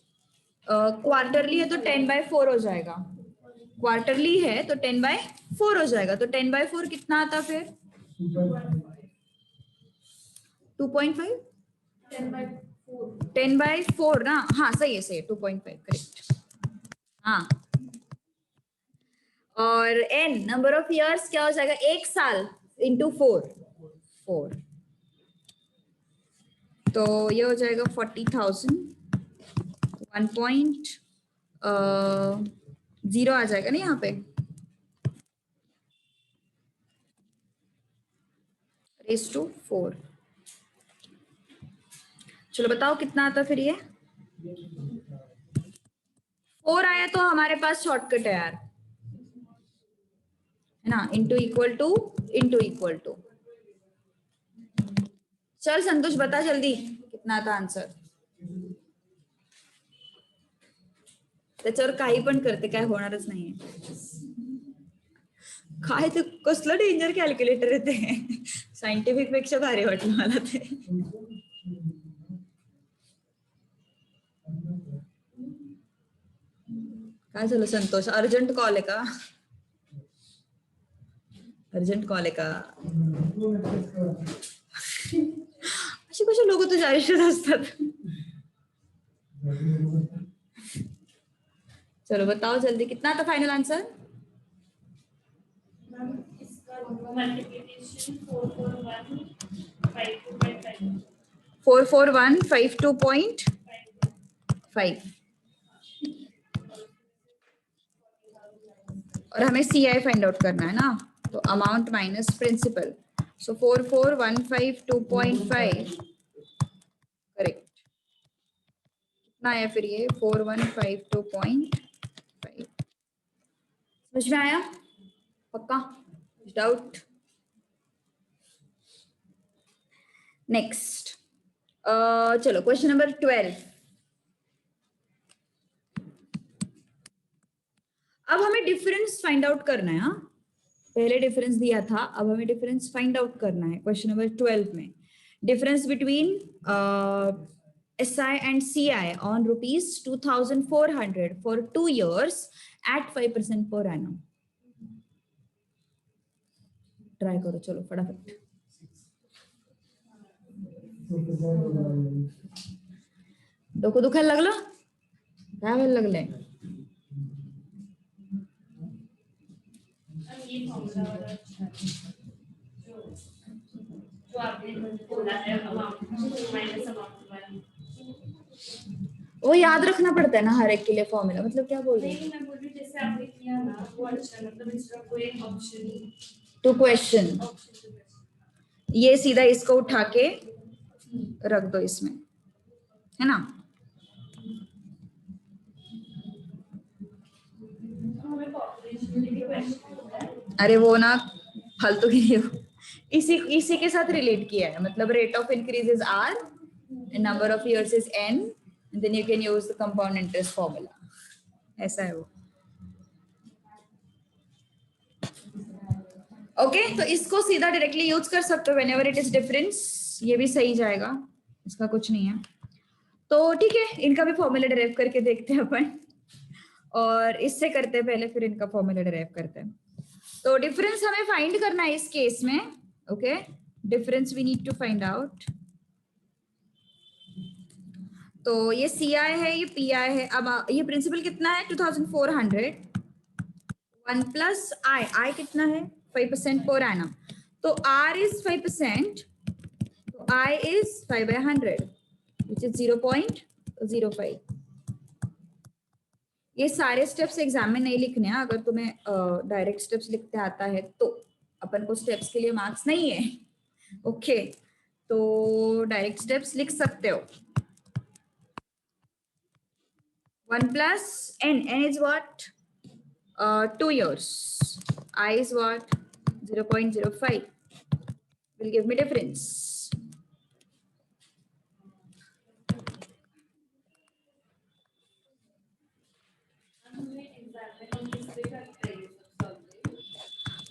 क्वार्टरली है तो 10/4 हो जाएगा, क्वार्टरली है तो 10/4 हो जाएगा, तो 10/4 कितना आता फिर 2.5, 10/4 ना, हाँ सही है 2.5 करेक्ट. हाँ, और n नंबर ऑफ इयर्स क्या हो जाएगा, 1 साल इंटू 4, तो ये हो जाएगा 40,000, 1.0 आ जाएगा ना यहाँ पे, रेज टू 4. चलो बताओ कितना आता फिर ये 4 आया, तो हमारे पास शॉर्टकट है यार, है ना, इंटू इक्वल टू. चल संतोष बता जल्दी कितना था आंसर. त्याच्यावर काही पण करते, काय होणारच नाहीये. काय ते कसलं डेंजर कॅल्क्युलेटर आहे ते, सायंटिफिक पेक्षा भारी वाटलं मला ते. काय झालं संतोष, अर्जंट कॉल आहे का, अर्जंट कॉल आहे का, अशी कशी लोक तुझ्या आयुष्यात असतात. चलो बताओ जल्दी कितना था फाइनल आंसर, मल्टीप्लिकेशन 44152.5. 44152.5, और हमें CI फाइंड आउट करना है ना, तो अमाउंट माइनस प्रिंसिपल, सो 44152.5 करेक्ट. कितना आया फिर ये 4152.5, समझ में आया पक्का, डाउट. नेक्स्ट चलो क्वेश्चन नंबर 12. अब हमें डिफरेंस फाइंड आउट करना है. हाँ, पहले डिफरेंस दिया था, अब हमें डिफरेंस फाइंड आउट करना है क्वेश्चन नंबर 12 में. Difference between SI and CI on ₹2,400 for 2 years at 5% per annum. Try करो चलो फटाफट. डोकं दुखायला लागलं, काय व्हायला लागलंय, ये फॉर्मूला वाला जो आपने बोला है अमाउंट माइनस अमाउंट वाला, वो याद रखना पड़ता है ना हर एक के लिए फॉर्मूला, मतलब क्या बोल रही है, नहीं मैं बोल रही हूँ जैसे आपने किया ना वो अच्छा, मतलब इसका कोई ऑप्शन टू क्वेश्चन, ये सीधा इसको उठा के रख दो इसमें, है ना. हमें पॉपुलेशन के क्वेश्चन होता है. अरे वो ना फालतू की नहीं, इसी के साथ रिलेट किया है, मतलब rate of increase is R and number of years is N, and then you can use the compound interest formula. ऐसा है वो. ओके तो इसको सीधा डायरेक्टली यूज कर सकते हो whenever it is difference, ये भी सही जाएगा, इसका कुछ नहीं है. तो ठीक है, इनका भी फॉर्मूला डिराइव करके देखते हैं अपन, और इससे करते हैं पहले, फिर इनका फॉर्मूला डिराइव करते हैं. तो डिफरेंस हमें फाइंड करना है इस केस में. Okay, difference we need to find out. तो ये CI है, ये PI है. अब ये प्रिंसिपल कितना है 2400, 1 प्लस I कितना है 5% पर एनम, तो R इज 5%, तो I इज 5/100 which is 0.05. ये सारे स्टेप्स एग्जाम में नहीं लिखने हैं, अगर तुम्हें डायरेक्ट स्टेप्स लिखते आता है तो. अपन को स्टेप्स के लिए मार्क्स नहीं है, ओके, तो डायरेक्ट स्टेप्स लिख सकते हो. 1 plus n is what? 2 years. I is what? 0.05 will give me difference.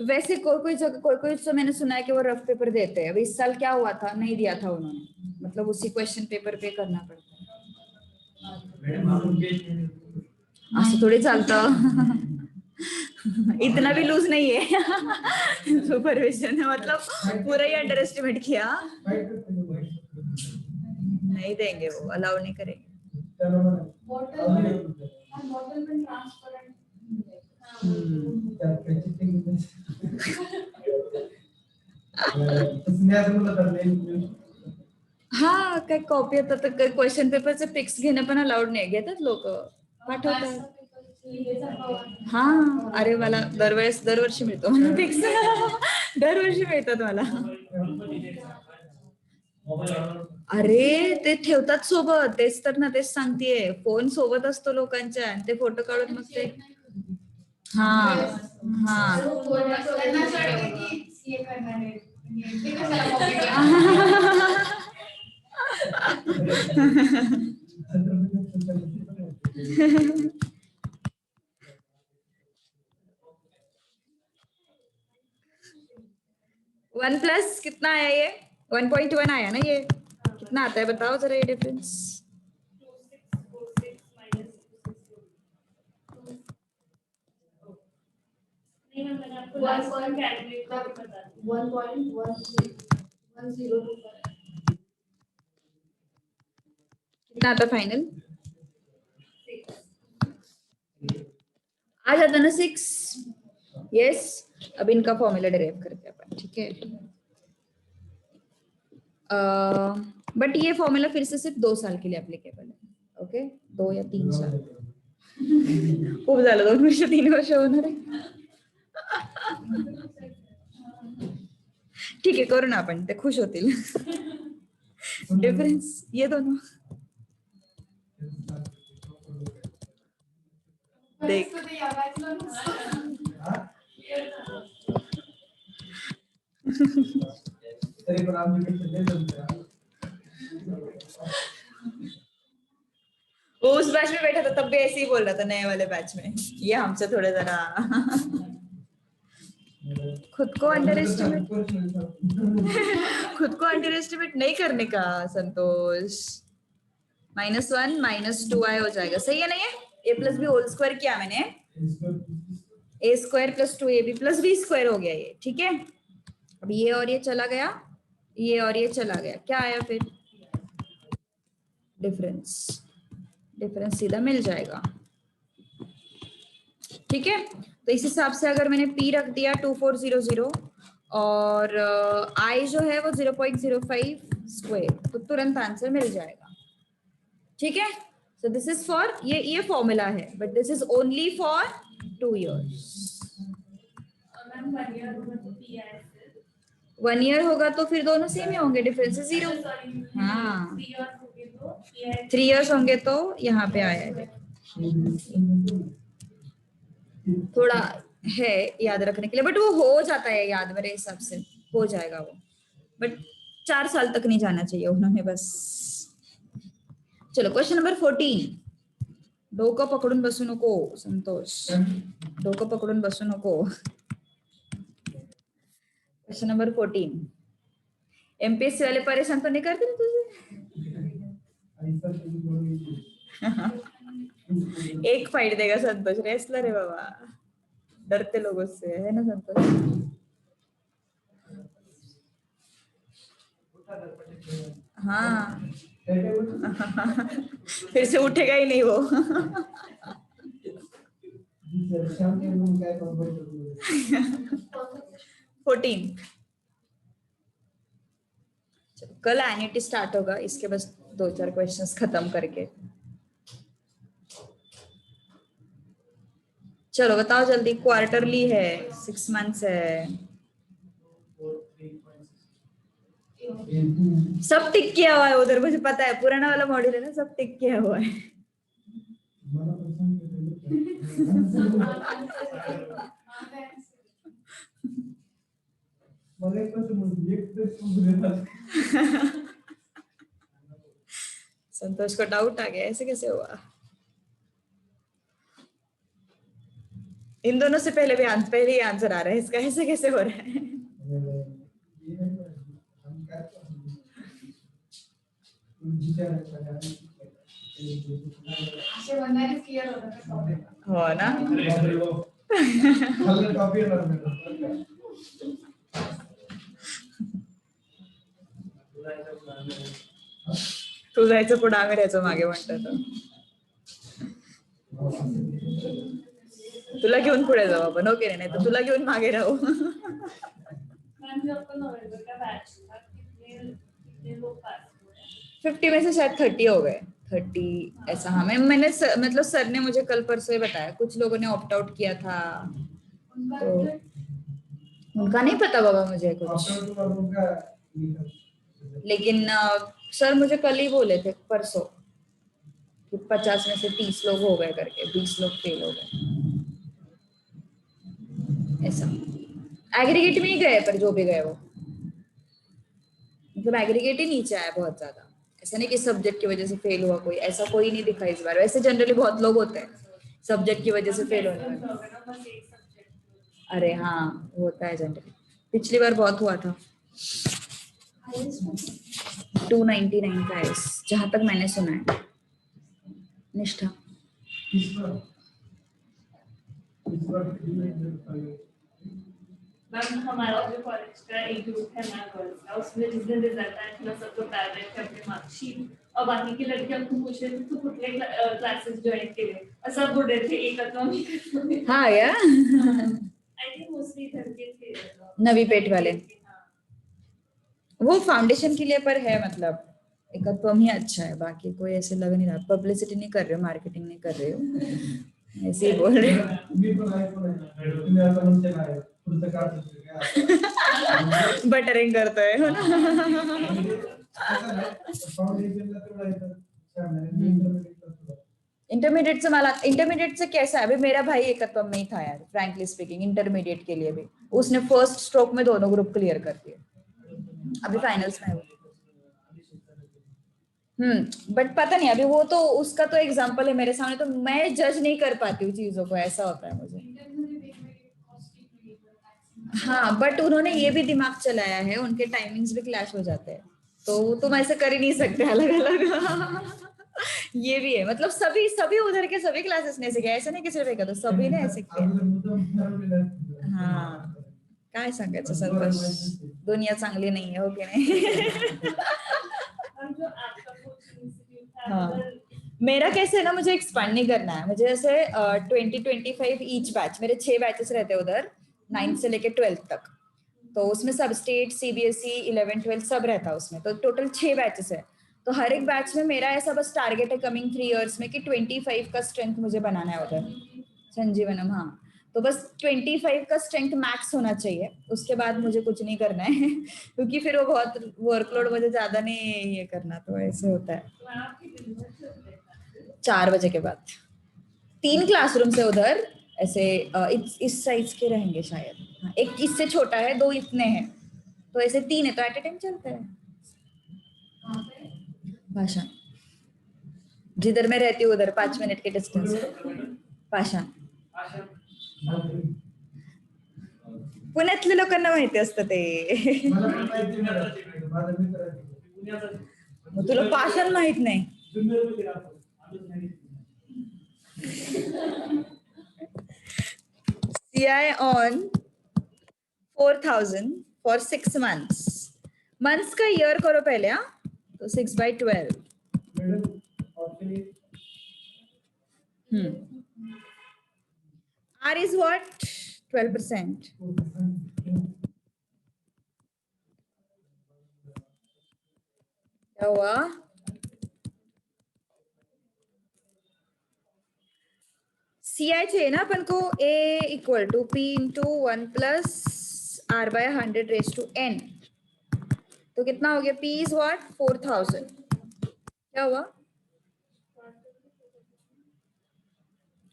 वैसे कोई कोई तो मैंने सुना है कि वो रफ पेपर देते हैं. अभी इस साल क्या हुआ था, नहीं दिया था उन्होंने, मतलब उसी क्वेश्चन पेपर पे करना पड़ता है. असं थोड़ी चालतं. इतना भी लूज नहीं है सुपरविजन ने, मतलब पूरा ही अंडर एस्टिमेट किया. नहीं देंगे, वो अलाउ नहीं करेंगे. बॉटल में ट्रांसपेरेंट. हा, काय कॉपी येतात तर क्वेश्चन पेपरचे पिक्स घेणं पण अलाउड नाही, घेतात लोक, पाठवतात. हा, अरे मला दरवर्षी मिळतो मला पिक्स. दरवर्षी मिळतात मला. अरे ते ठेवतात सोबत, तेच तर ना, तेच सांगतेय, फोन सोबत असतो लोकांच्या आणि ते फोटो काढून मग ते. हा हा. वन प्लस कितना आया ये? 1.1 आया ना ये. कितना आता है बताओ जरा ये डिफरेंस. 2646 minus 264. नहीं मैंने आपको लास्ट टाइम कैलकुलेट करके बता दी. 1.1025. कितना आता फाइनल? आ जाता ना 6. यस, अब इनका फॉर्मूला डेराइव करते हैं अपन, ठीक है. बट ये फॉर्मूला फिर से सिर्फ 2 साल के लिए एप्लीकेबल है. ओके, 2 या 3 साल. खूप झालं, 2 वर्ष 3 वर्ष होणार आहे. ठीक आहे, करू ना आपण, ते खुश होतील. डिफरेंस ये दोनों देख. वो उस बैच में बैठा था तब भी ऐसे ही बोल रहा था, नए वाले बैच में ये हमसे थोड़े जरा खुद को अंडर एस्टिमेट नहीं करने का संतोष. -1 -2i हो जाएगा, सही है ना ये. a plus B whole square किया मैंने, a square plus 2ab plus b square हो गया ये, ठीक है. अब ये और ये चला गया, ये और ये चला गया, क्या आया फिर? डिफरेंस. डिफरेंस सीधा मिल जाएगा, ठीक है. तो इस हिसाब से अगर मैंने p रख दिया 2400 और i जो है वो 0.05 स्क्वायर, तो तुरंत आंसर मिल जाएगा, ठीक है. सो दिस इज फॉर ये फॉर्मूला है, but this is only for 2 years. Ma'am 1 year होगा तो P है. 1 year होगा तो फिर दोनों सेम ही होंगे, डिफरेंस 0. हाँ, 3 years होंगे तो P है. 3 years होंगे तो यहाँ पे आया है. थोड़ा है याद रखने के लिए, बट वो हो जाता है याद, मेरे हिसाब से हो जाएगा वो, बट 4 साल तक नहीं जाना चाहिए उन्होंने बस. चलो क्वेश्चन नंबर 14. डोकं पकडून बसू नको संतोष, डोकं पकडून बसू नको. Question number 14. एमपीएससी वाले परेशान तो नहीं करते ना तुझे? एक फाइट देगा संतोष, रेसलर है बाबा, डरते लोगों से, है ना संतोष? हाँ. फिर से उठेगा ही नहीं वो. 14. कल एन्युटी स्टार्ट होगा, इसके बस 2-4 क्वेश्चंस खत्म करके. चलो बताओ जल्दी. क्वार्टरली है, 6 months है. सब टिक किया हुआ है उधर, मुझे पता है पुराना वाला मॉड्यूल है ना, सब टिक किया हुआ है। संतोष को डाउट आ गया, ऐसे कैसे हुआ? इन दोनों से पहले ही आंसर आ रहा है इसका, ऐसे कैसे हो रहा है? हो ना? तू जायचं पुढे, आम्ही राहायचो मागे म्हणतात. तुला घेऊन पुढे जाऊ आपण, ओके? नाही तर तुला घेऊन मागे राहू. मैम जो अपन नवंबर का बैच था, कितने लोग पास हुए? 50 में से शायद 30 हो गए, 30 ऐसा। हाँ, मैंने मतलब सर ने मुझे कल परसों ही बताया, कुछ लोगों ने ऑप्ट आउट किया था, तो उनका नहीं पता बाबा मुझे कुछ, लेकिन सर मुझे कल ही बोले थे परसों कि 50 में से 30 लोग हो गए करके, 20 लोग फेल हो गए ऐसा। एग्रीगेट में ही गए, पर जो भी गए वो मतलब एग्रीगेट ही नीचे आया बहुत ज्यादा। ऐसा नहीं कि सब्जेक्ट की वजह से फेल हुआ कोई, ऐसा कोई नहीं दिखा इस बार। वैसे जनरली बहुत लोग होते हैं सब्जेक्ट की वजह से फेल होने वाले। अरे हाँ, होता है जनरली, पिछली बार बहुत हुआ था। 299 का है जहां तक मैंने सुना है। निष्ठा मैम हमारा जो कॉलेज का एक ग्रुप है ना गर्ल्स का, उसमें जिस दिन रिजल्ट आया था सबको टैबलेट करके मार्कशीट, और बाकी की लड़कियां हमको पूछ रही थी तू कुठले क्लासेस ज्वाइन केले, असं बोल रहे थे इकोनॉमिक। हाँ या आई थिंक मोस्टली इधर के थे नवी पेट वाले, वो फाउंडेशन के लिए पर है, मतलब एकत्वम ही अच्छा है, बाकी कोई ऐसे लग नहीं रहा। पब्लिसिटी नहीं कर रहे हो, मार्केटिंग नहीं कर रहे हो, ऐसे ही बोल रहे हो। बटरिंग करता है ना। इंटरमीडिएट से मला, इंटरमीडिएट से कैसा है, अभी मेरा भाई एकत्वम में ही था यार, फ्रैंकली स्पीकिंग। इंटरमीडिएट के लिए भी उसने फर्स्ट स्ट्रोक में दोनों ग्रुप क्लियर कर दिए, अभी फाइनल्स में है। बट पता नहीं अभी, वो तो उसका तो एग्जांपल है मेरे सामने, तो मैं जज नहीं कर पाती हूँ चीजों को, ऐसा होता है मुझे। हाँ, बट उन्होंने ये भी दिमाग चलाया है, उनके टाइमिंग्स भी क्लैश हो जाते हैं, तो तुम ऐसे कर ही नहीं सकते अलग अलग। ये भी है, मतलब सभी उधर के सभी क्लासेस ने सीखे, ऐसे नहीं कि सिर्फ एक, तो सभी ने ऐसे किया। हाँ, काय सांगायचं संतोष, दुनिया चांगली नहीं है, हो की नहीं? जो आपका कोचिंग इंस्टीट्यूट था, हाँ, मेरा कैसे है ना, मुझे एक्सपांड नहीं करना है, मुझे ऐसे 20-25 ईच बैच, मेरे 6 बैचेस रहते हैं उधर, 9th से लेके 12th तक, तो उसमें सब स्टेट, CBSE, 11-12 सब रहता है उसमें, तो टोटल 6 बैचेस है। तो हर एक बैच में मेरा ऐसा बस टारगेट है कमिंग 3 years में कि 25 का स्ट्रेंथ मुझे बनाना है उधर संजीवनम। हाँ, तो बस 25 का स्ट्रेंथ मैक्स होना चाहिए, उसके बाद मुझे कुछ नहीं करना है। क्योंकि फिर वो बहुत वर्कलोड मुझे ज्यादा नहीं ये करना, तो ऐसे होता है। 4 बजे के बाद 3 क्लासरूम से उधर, ऐसे इस साइज के रहेंगे शायद। हाँ, एक इससे छोटा है, 2 इतने हैं, तो ऐसे 3 है, तो एट ए टाइम चलता है। भाषा जिधर मैं रहती हूँ उधर 5 मिनट के डिस्टेंस पे। भाषा पुण्यातल्या लोकांना माहिती असतं ते, मग तुला पाषाण माहित नाही? CI on 4,000 for 6 months. Months का ईयर करो पहले, हाँ, तो 6/12। R is what? 12%. क्या हुआ? CI चाहिए ना अपन को, A equal to P into 1 plus R by 100 raised to N। तो कितना हो गया? P is what? 4000. क्या हुआ?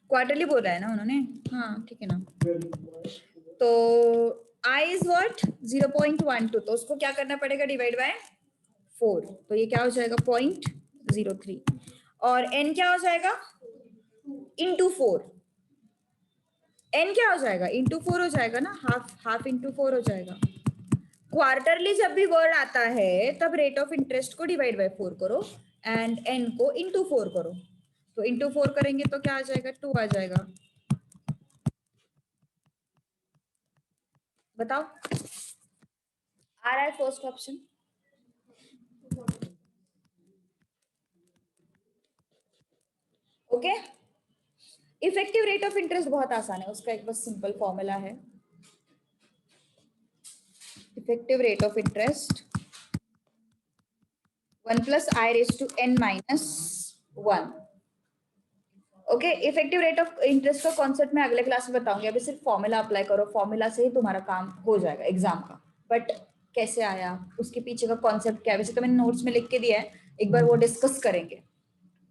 क्वार्टरली बोल रहा है ना उन्होंने? हाँ ठीक है ना। तो I is what? 0.12. तो उसको क्या करना पड़ेगा? Divide by 4. तो ये क्या हो जाएगा? 0.03. और n क्या हो जाएगा? इंटू 4. n क्या हो जाएगा? इंटू 4 हो जाएगा ना, हाफ इंटू 4 हो जाएगा। क्वार्टरली जब भी वर्ड आता है तब रेट ऑफ इंटरेस्ट को डिवाइड बाय 4 करो एंड n को इंटू 4 करो। तो इंटू 4 करेंगे तो क्या आ जाएगा? 2 आ जाएगा। बताओ, आ रहा है first option? Okay. Effective rate of interest बहुत आसान है, उसका एक बस सिंपल फॉर्मूला है। Effective rate of interest 1 plus I raised to n minus 1. Okay. Effective rate of interest का कॉन्सेप्ट मैं अगले क्लास में बताऊंगी, अभी सिर्फ फॉर्मूला अप्लाई करो, फॉर्मूला से ही तुम्हारा काम हो जाएगा एग्जाम का। बट कैसे आया, उसके पीछे का कॉन्सेप्ट क्या है, वैसे तो मैंने नोट्स में लिख के दिया है, एक बार वो डिस्कस करेंगे,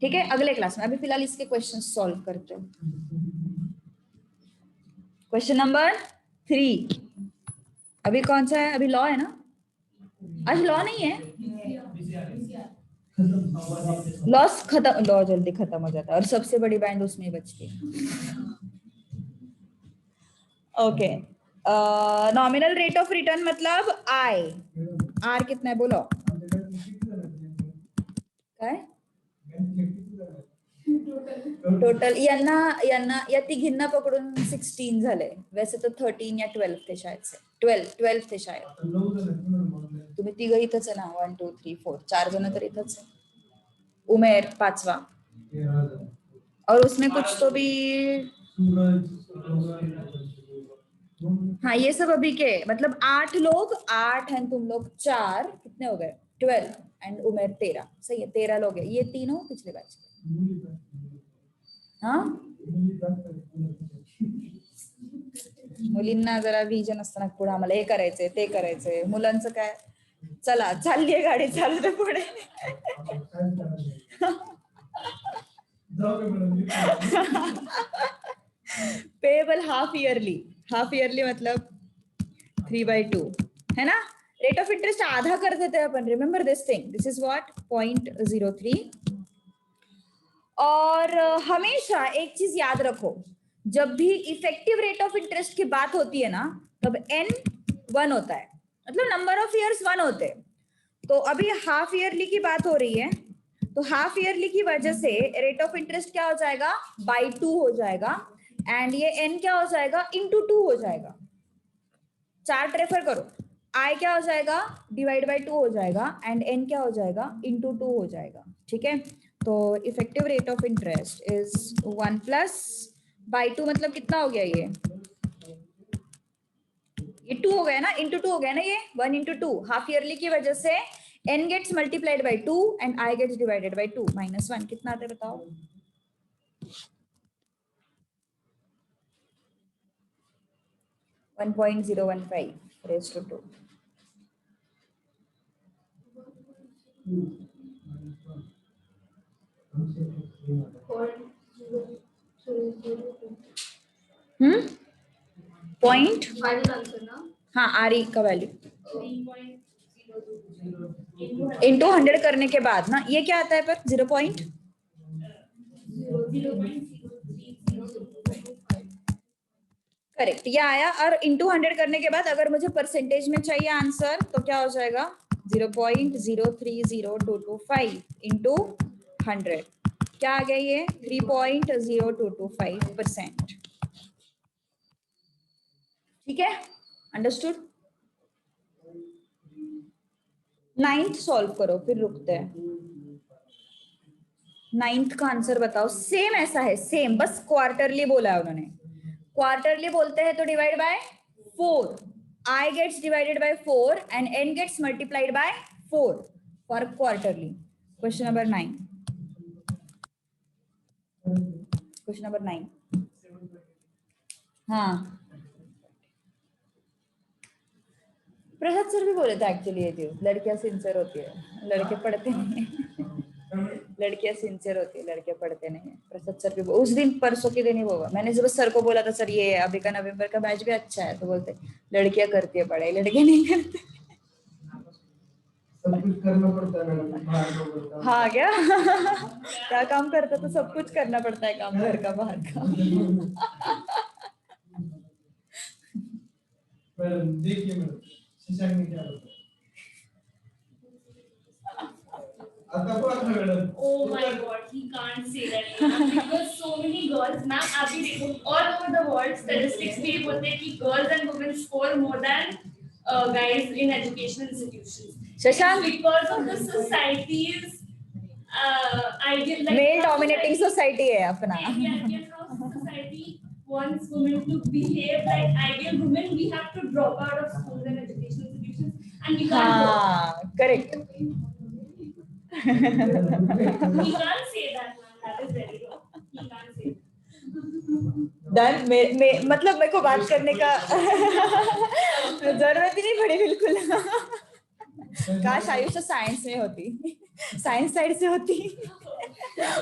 ठीक है, अगले क्लास में। अभी फिलहाल इसके क्वेश्चन सॉल्व करते हैं। क्वेश्चन नंबर 3 अभी कौन सा है? अभी लॉ है ना? आज लॉ नहीं है, लॉस खत्म, लॉ जल्दी खत्म हो जाता है और सबसे बड़ी बैंड उसमें ही बचती है। Okay. Nominal rate of return मतलब आई, आर कितना है बोलो? काय टोटल यांना यांना या तिघींना पकडून 16 झाले, वैसे तो 13 या 12 थे शायद से, 12 थे शायद। तुम्ही तिघ इथंच आहे ना? 1 2 3 4 4 जण तर इथंच है। उमेर 5वां, और उसमें कुछ तो भी, हाँ ये सब अभी के, मतलब 8 लोग, 8 एंड तुम लोग 4, कितने हो गए? 12 एंड उमेर 13, सही है 13 लोग है। ये तीनों पिछले बैच के। हाँ मुलींना जरा विजन असतं ना पुढे, आम्हाला हे करायचंय ते करायचंय, मुलांचं काय, चला चाललीये गाडी, चालू दे पुढे। पेएबल हाफ ईयरली मतलब 3/2 है ना। रेट ऑफ इंटरेस्ट आधा कर देते हैं अपन, remember this thing, this is what 0.03। और हमेशा एक चीज याद रखो, जब भी इफेक्टिव रेट ऑफ इंटरेस्ट की बात होती है ना, तब n 1 होता है, मतलब नंबर ऑफ ईयर्स 1 होते हैं। तो अभी हाफ ईयरली की बात हो रही है, तो हाफ ईयरली की वजह से रेट ऑफ इंटरेस्ट क्या हो जाएगा? बाई 2 हो जाएगा, एंड ये n क्या हो जाएगा? इंटू 2 हो जाएगा। चार्ट रेफर करो, I क्या हो जाएगा? डिवाइड बाई 2 हो जाएगा, एंड n क्या हो जाएगा? इंटू 2 हो जाएगा, ठीक है। तो effective rate of interest is 1 plus by 2, मतलब कितना हो गया? ये 2 हो गया ना, इंटू 2 हो गया ना, ये 1 इंटू 2। हाफ ईयरली की वजह से n gets multiplied by 2 and I gets divided by 2 minus 1, कितना आता है बताओ? 1.015 raised to 2। पॉइंट, हाँ आर का वैल्यू इंटू 100 करने के बाद ना, ये क्या आता है पर 0. करेक्ट, ये आया। और इंटू 100 करने के बाद अगर मुझे परसेंटेज में चाहिए आंसर तो क्या हो जाएगा? 0.030225 इंटू 100, क्या आ गया? ये 3.0225%, ठीक है, अंडरस्टूड। 9th सॉल्व करो, फिर रुकते हैं। 9th का आंसर बताओ। सेम ऐसा है, सेम, बस क्वार्टरली बोला है उन्होंने। क्वार्टरली बोलते हैं तो divide by 4, I gets divided by 4 and n gets multiplied by 4 for quarterly. Question number 9. Question number 9. हाँ, प्रसाद सर भी बोले थे एक्चुअली ये चीज, लड़कियां सिंसियर होती है, लड़के पढ़ते नहीं है। लड़कियां सिंसियर होती है, लड़के पढ़ते नहीं है। प्रसाद सर भी उस दिन परसों के दिन ही बोला, मैंने जब सर को बोला था सर ये अभी का नवंबर का बैच भी अच्छा है, तो बोलते लड़कियां करती है पढ़ाई, लड़के नहीं करते। सब कुछ करना पड़ता है मैडम, बाहर का पड़ता है। हाँ क्या? क्या काम करता तो सब कुछ करना पड़ता है काम, घर का बाहर का। मैडम देखिए मैडम, शीशा में क्या होता है आता को आता madam. Oh my God, he can't say that because so many girls, ma'am, अभी देखो all over the world statistics में ये बोलते हैं कि girls and women score more than guys in educational institutions. Shashank, Because of the society's ideal, like male dominating society है अपना। how society wants women to behave like ideal women. We have to drop out of schools and educational institutions, and we can't. हाँ correct. He can't say that, ma'am. That is very wrong. He can't say that. Done मतलब मेरे को बात करने का जरूरत ही नहीं पड़ी बिल्कुल। काश आयुष साइंस में होती, साइंस साइड से होती,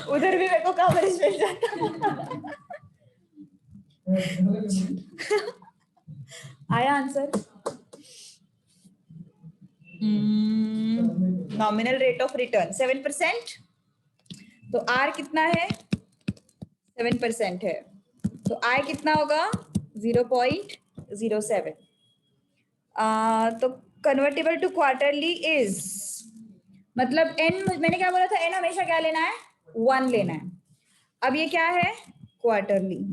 उधर भी मेरे को कवरेज मिल जाता। आया answer? Nominal rate of return 7%, तो आर कितना है? 7% है, तो आई कितना होगा? 0.07। तो कन्वर्टेबल टू क्वार्टरली इज, मतलब एन, मैंने क्या बोला था, एन हमेशा क्या लेना है? 1 लेना है। अब ये क्या है? क्वार्टरली,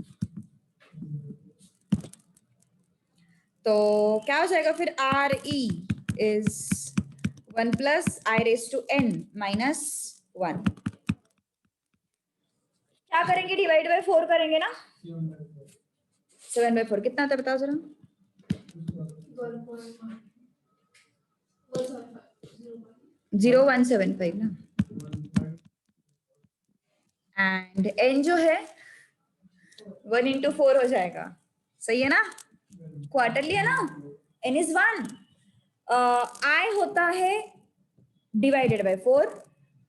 तो क्या हो जाएगा फिर? R E is 1 plus I raise to n minus 1। क्या करेंगे? डिवाइड बाय 4 करेंगे ना। 7/4 कितना होता है बताओ जरा? 0175 ना। एंड n जो है 1 into 4 हो जाएगा, सही है ना? क्वार्टरली है ना, n is 1। I होता है डिवाइडेड बाय 4,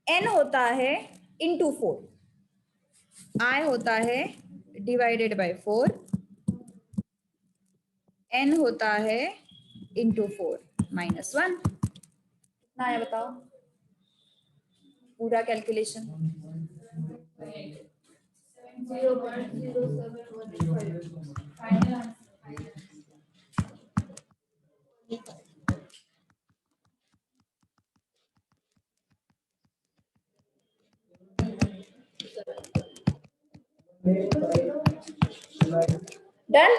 n होता है इंटू 4। I होता है डिवाइडेड बाय 4, n होता है इंटू 4 माइनस 1। कितना आया बताओ पूरा कैलकुलेशन? 0.0715. डन।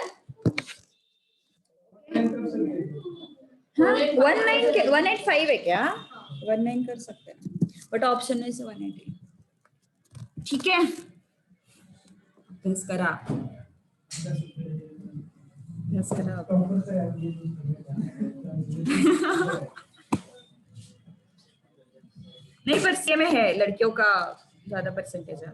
हाँ 185 है क्या? 19 कर सकते हैं, बट ऑप्शन में से 180। ठीक है, अभ्यास करा, अभ्यास करा। नहीं पर सीए में है लड़कियों का ज्यादा परसेंटेज है।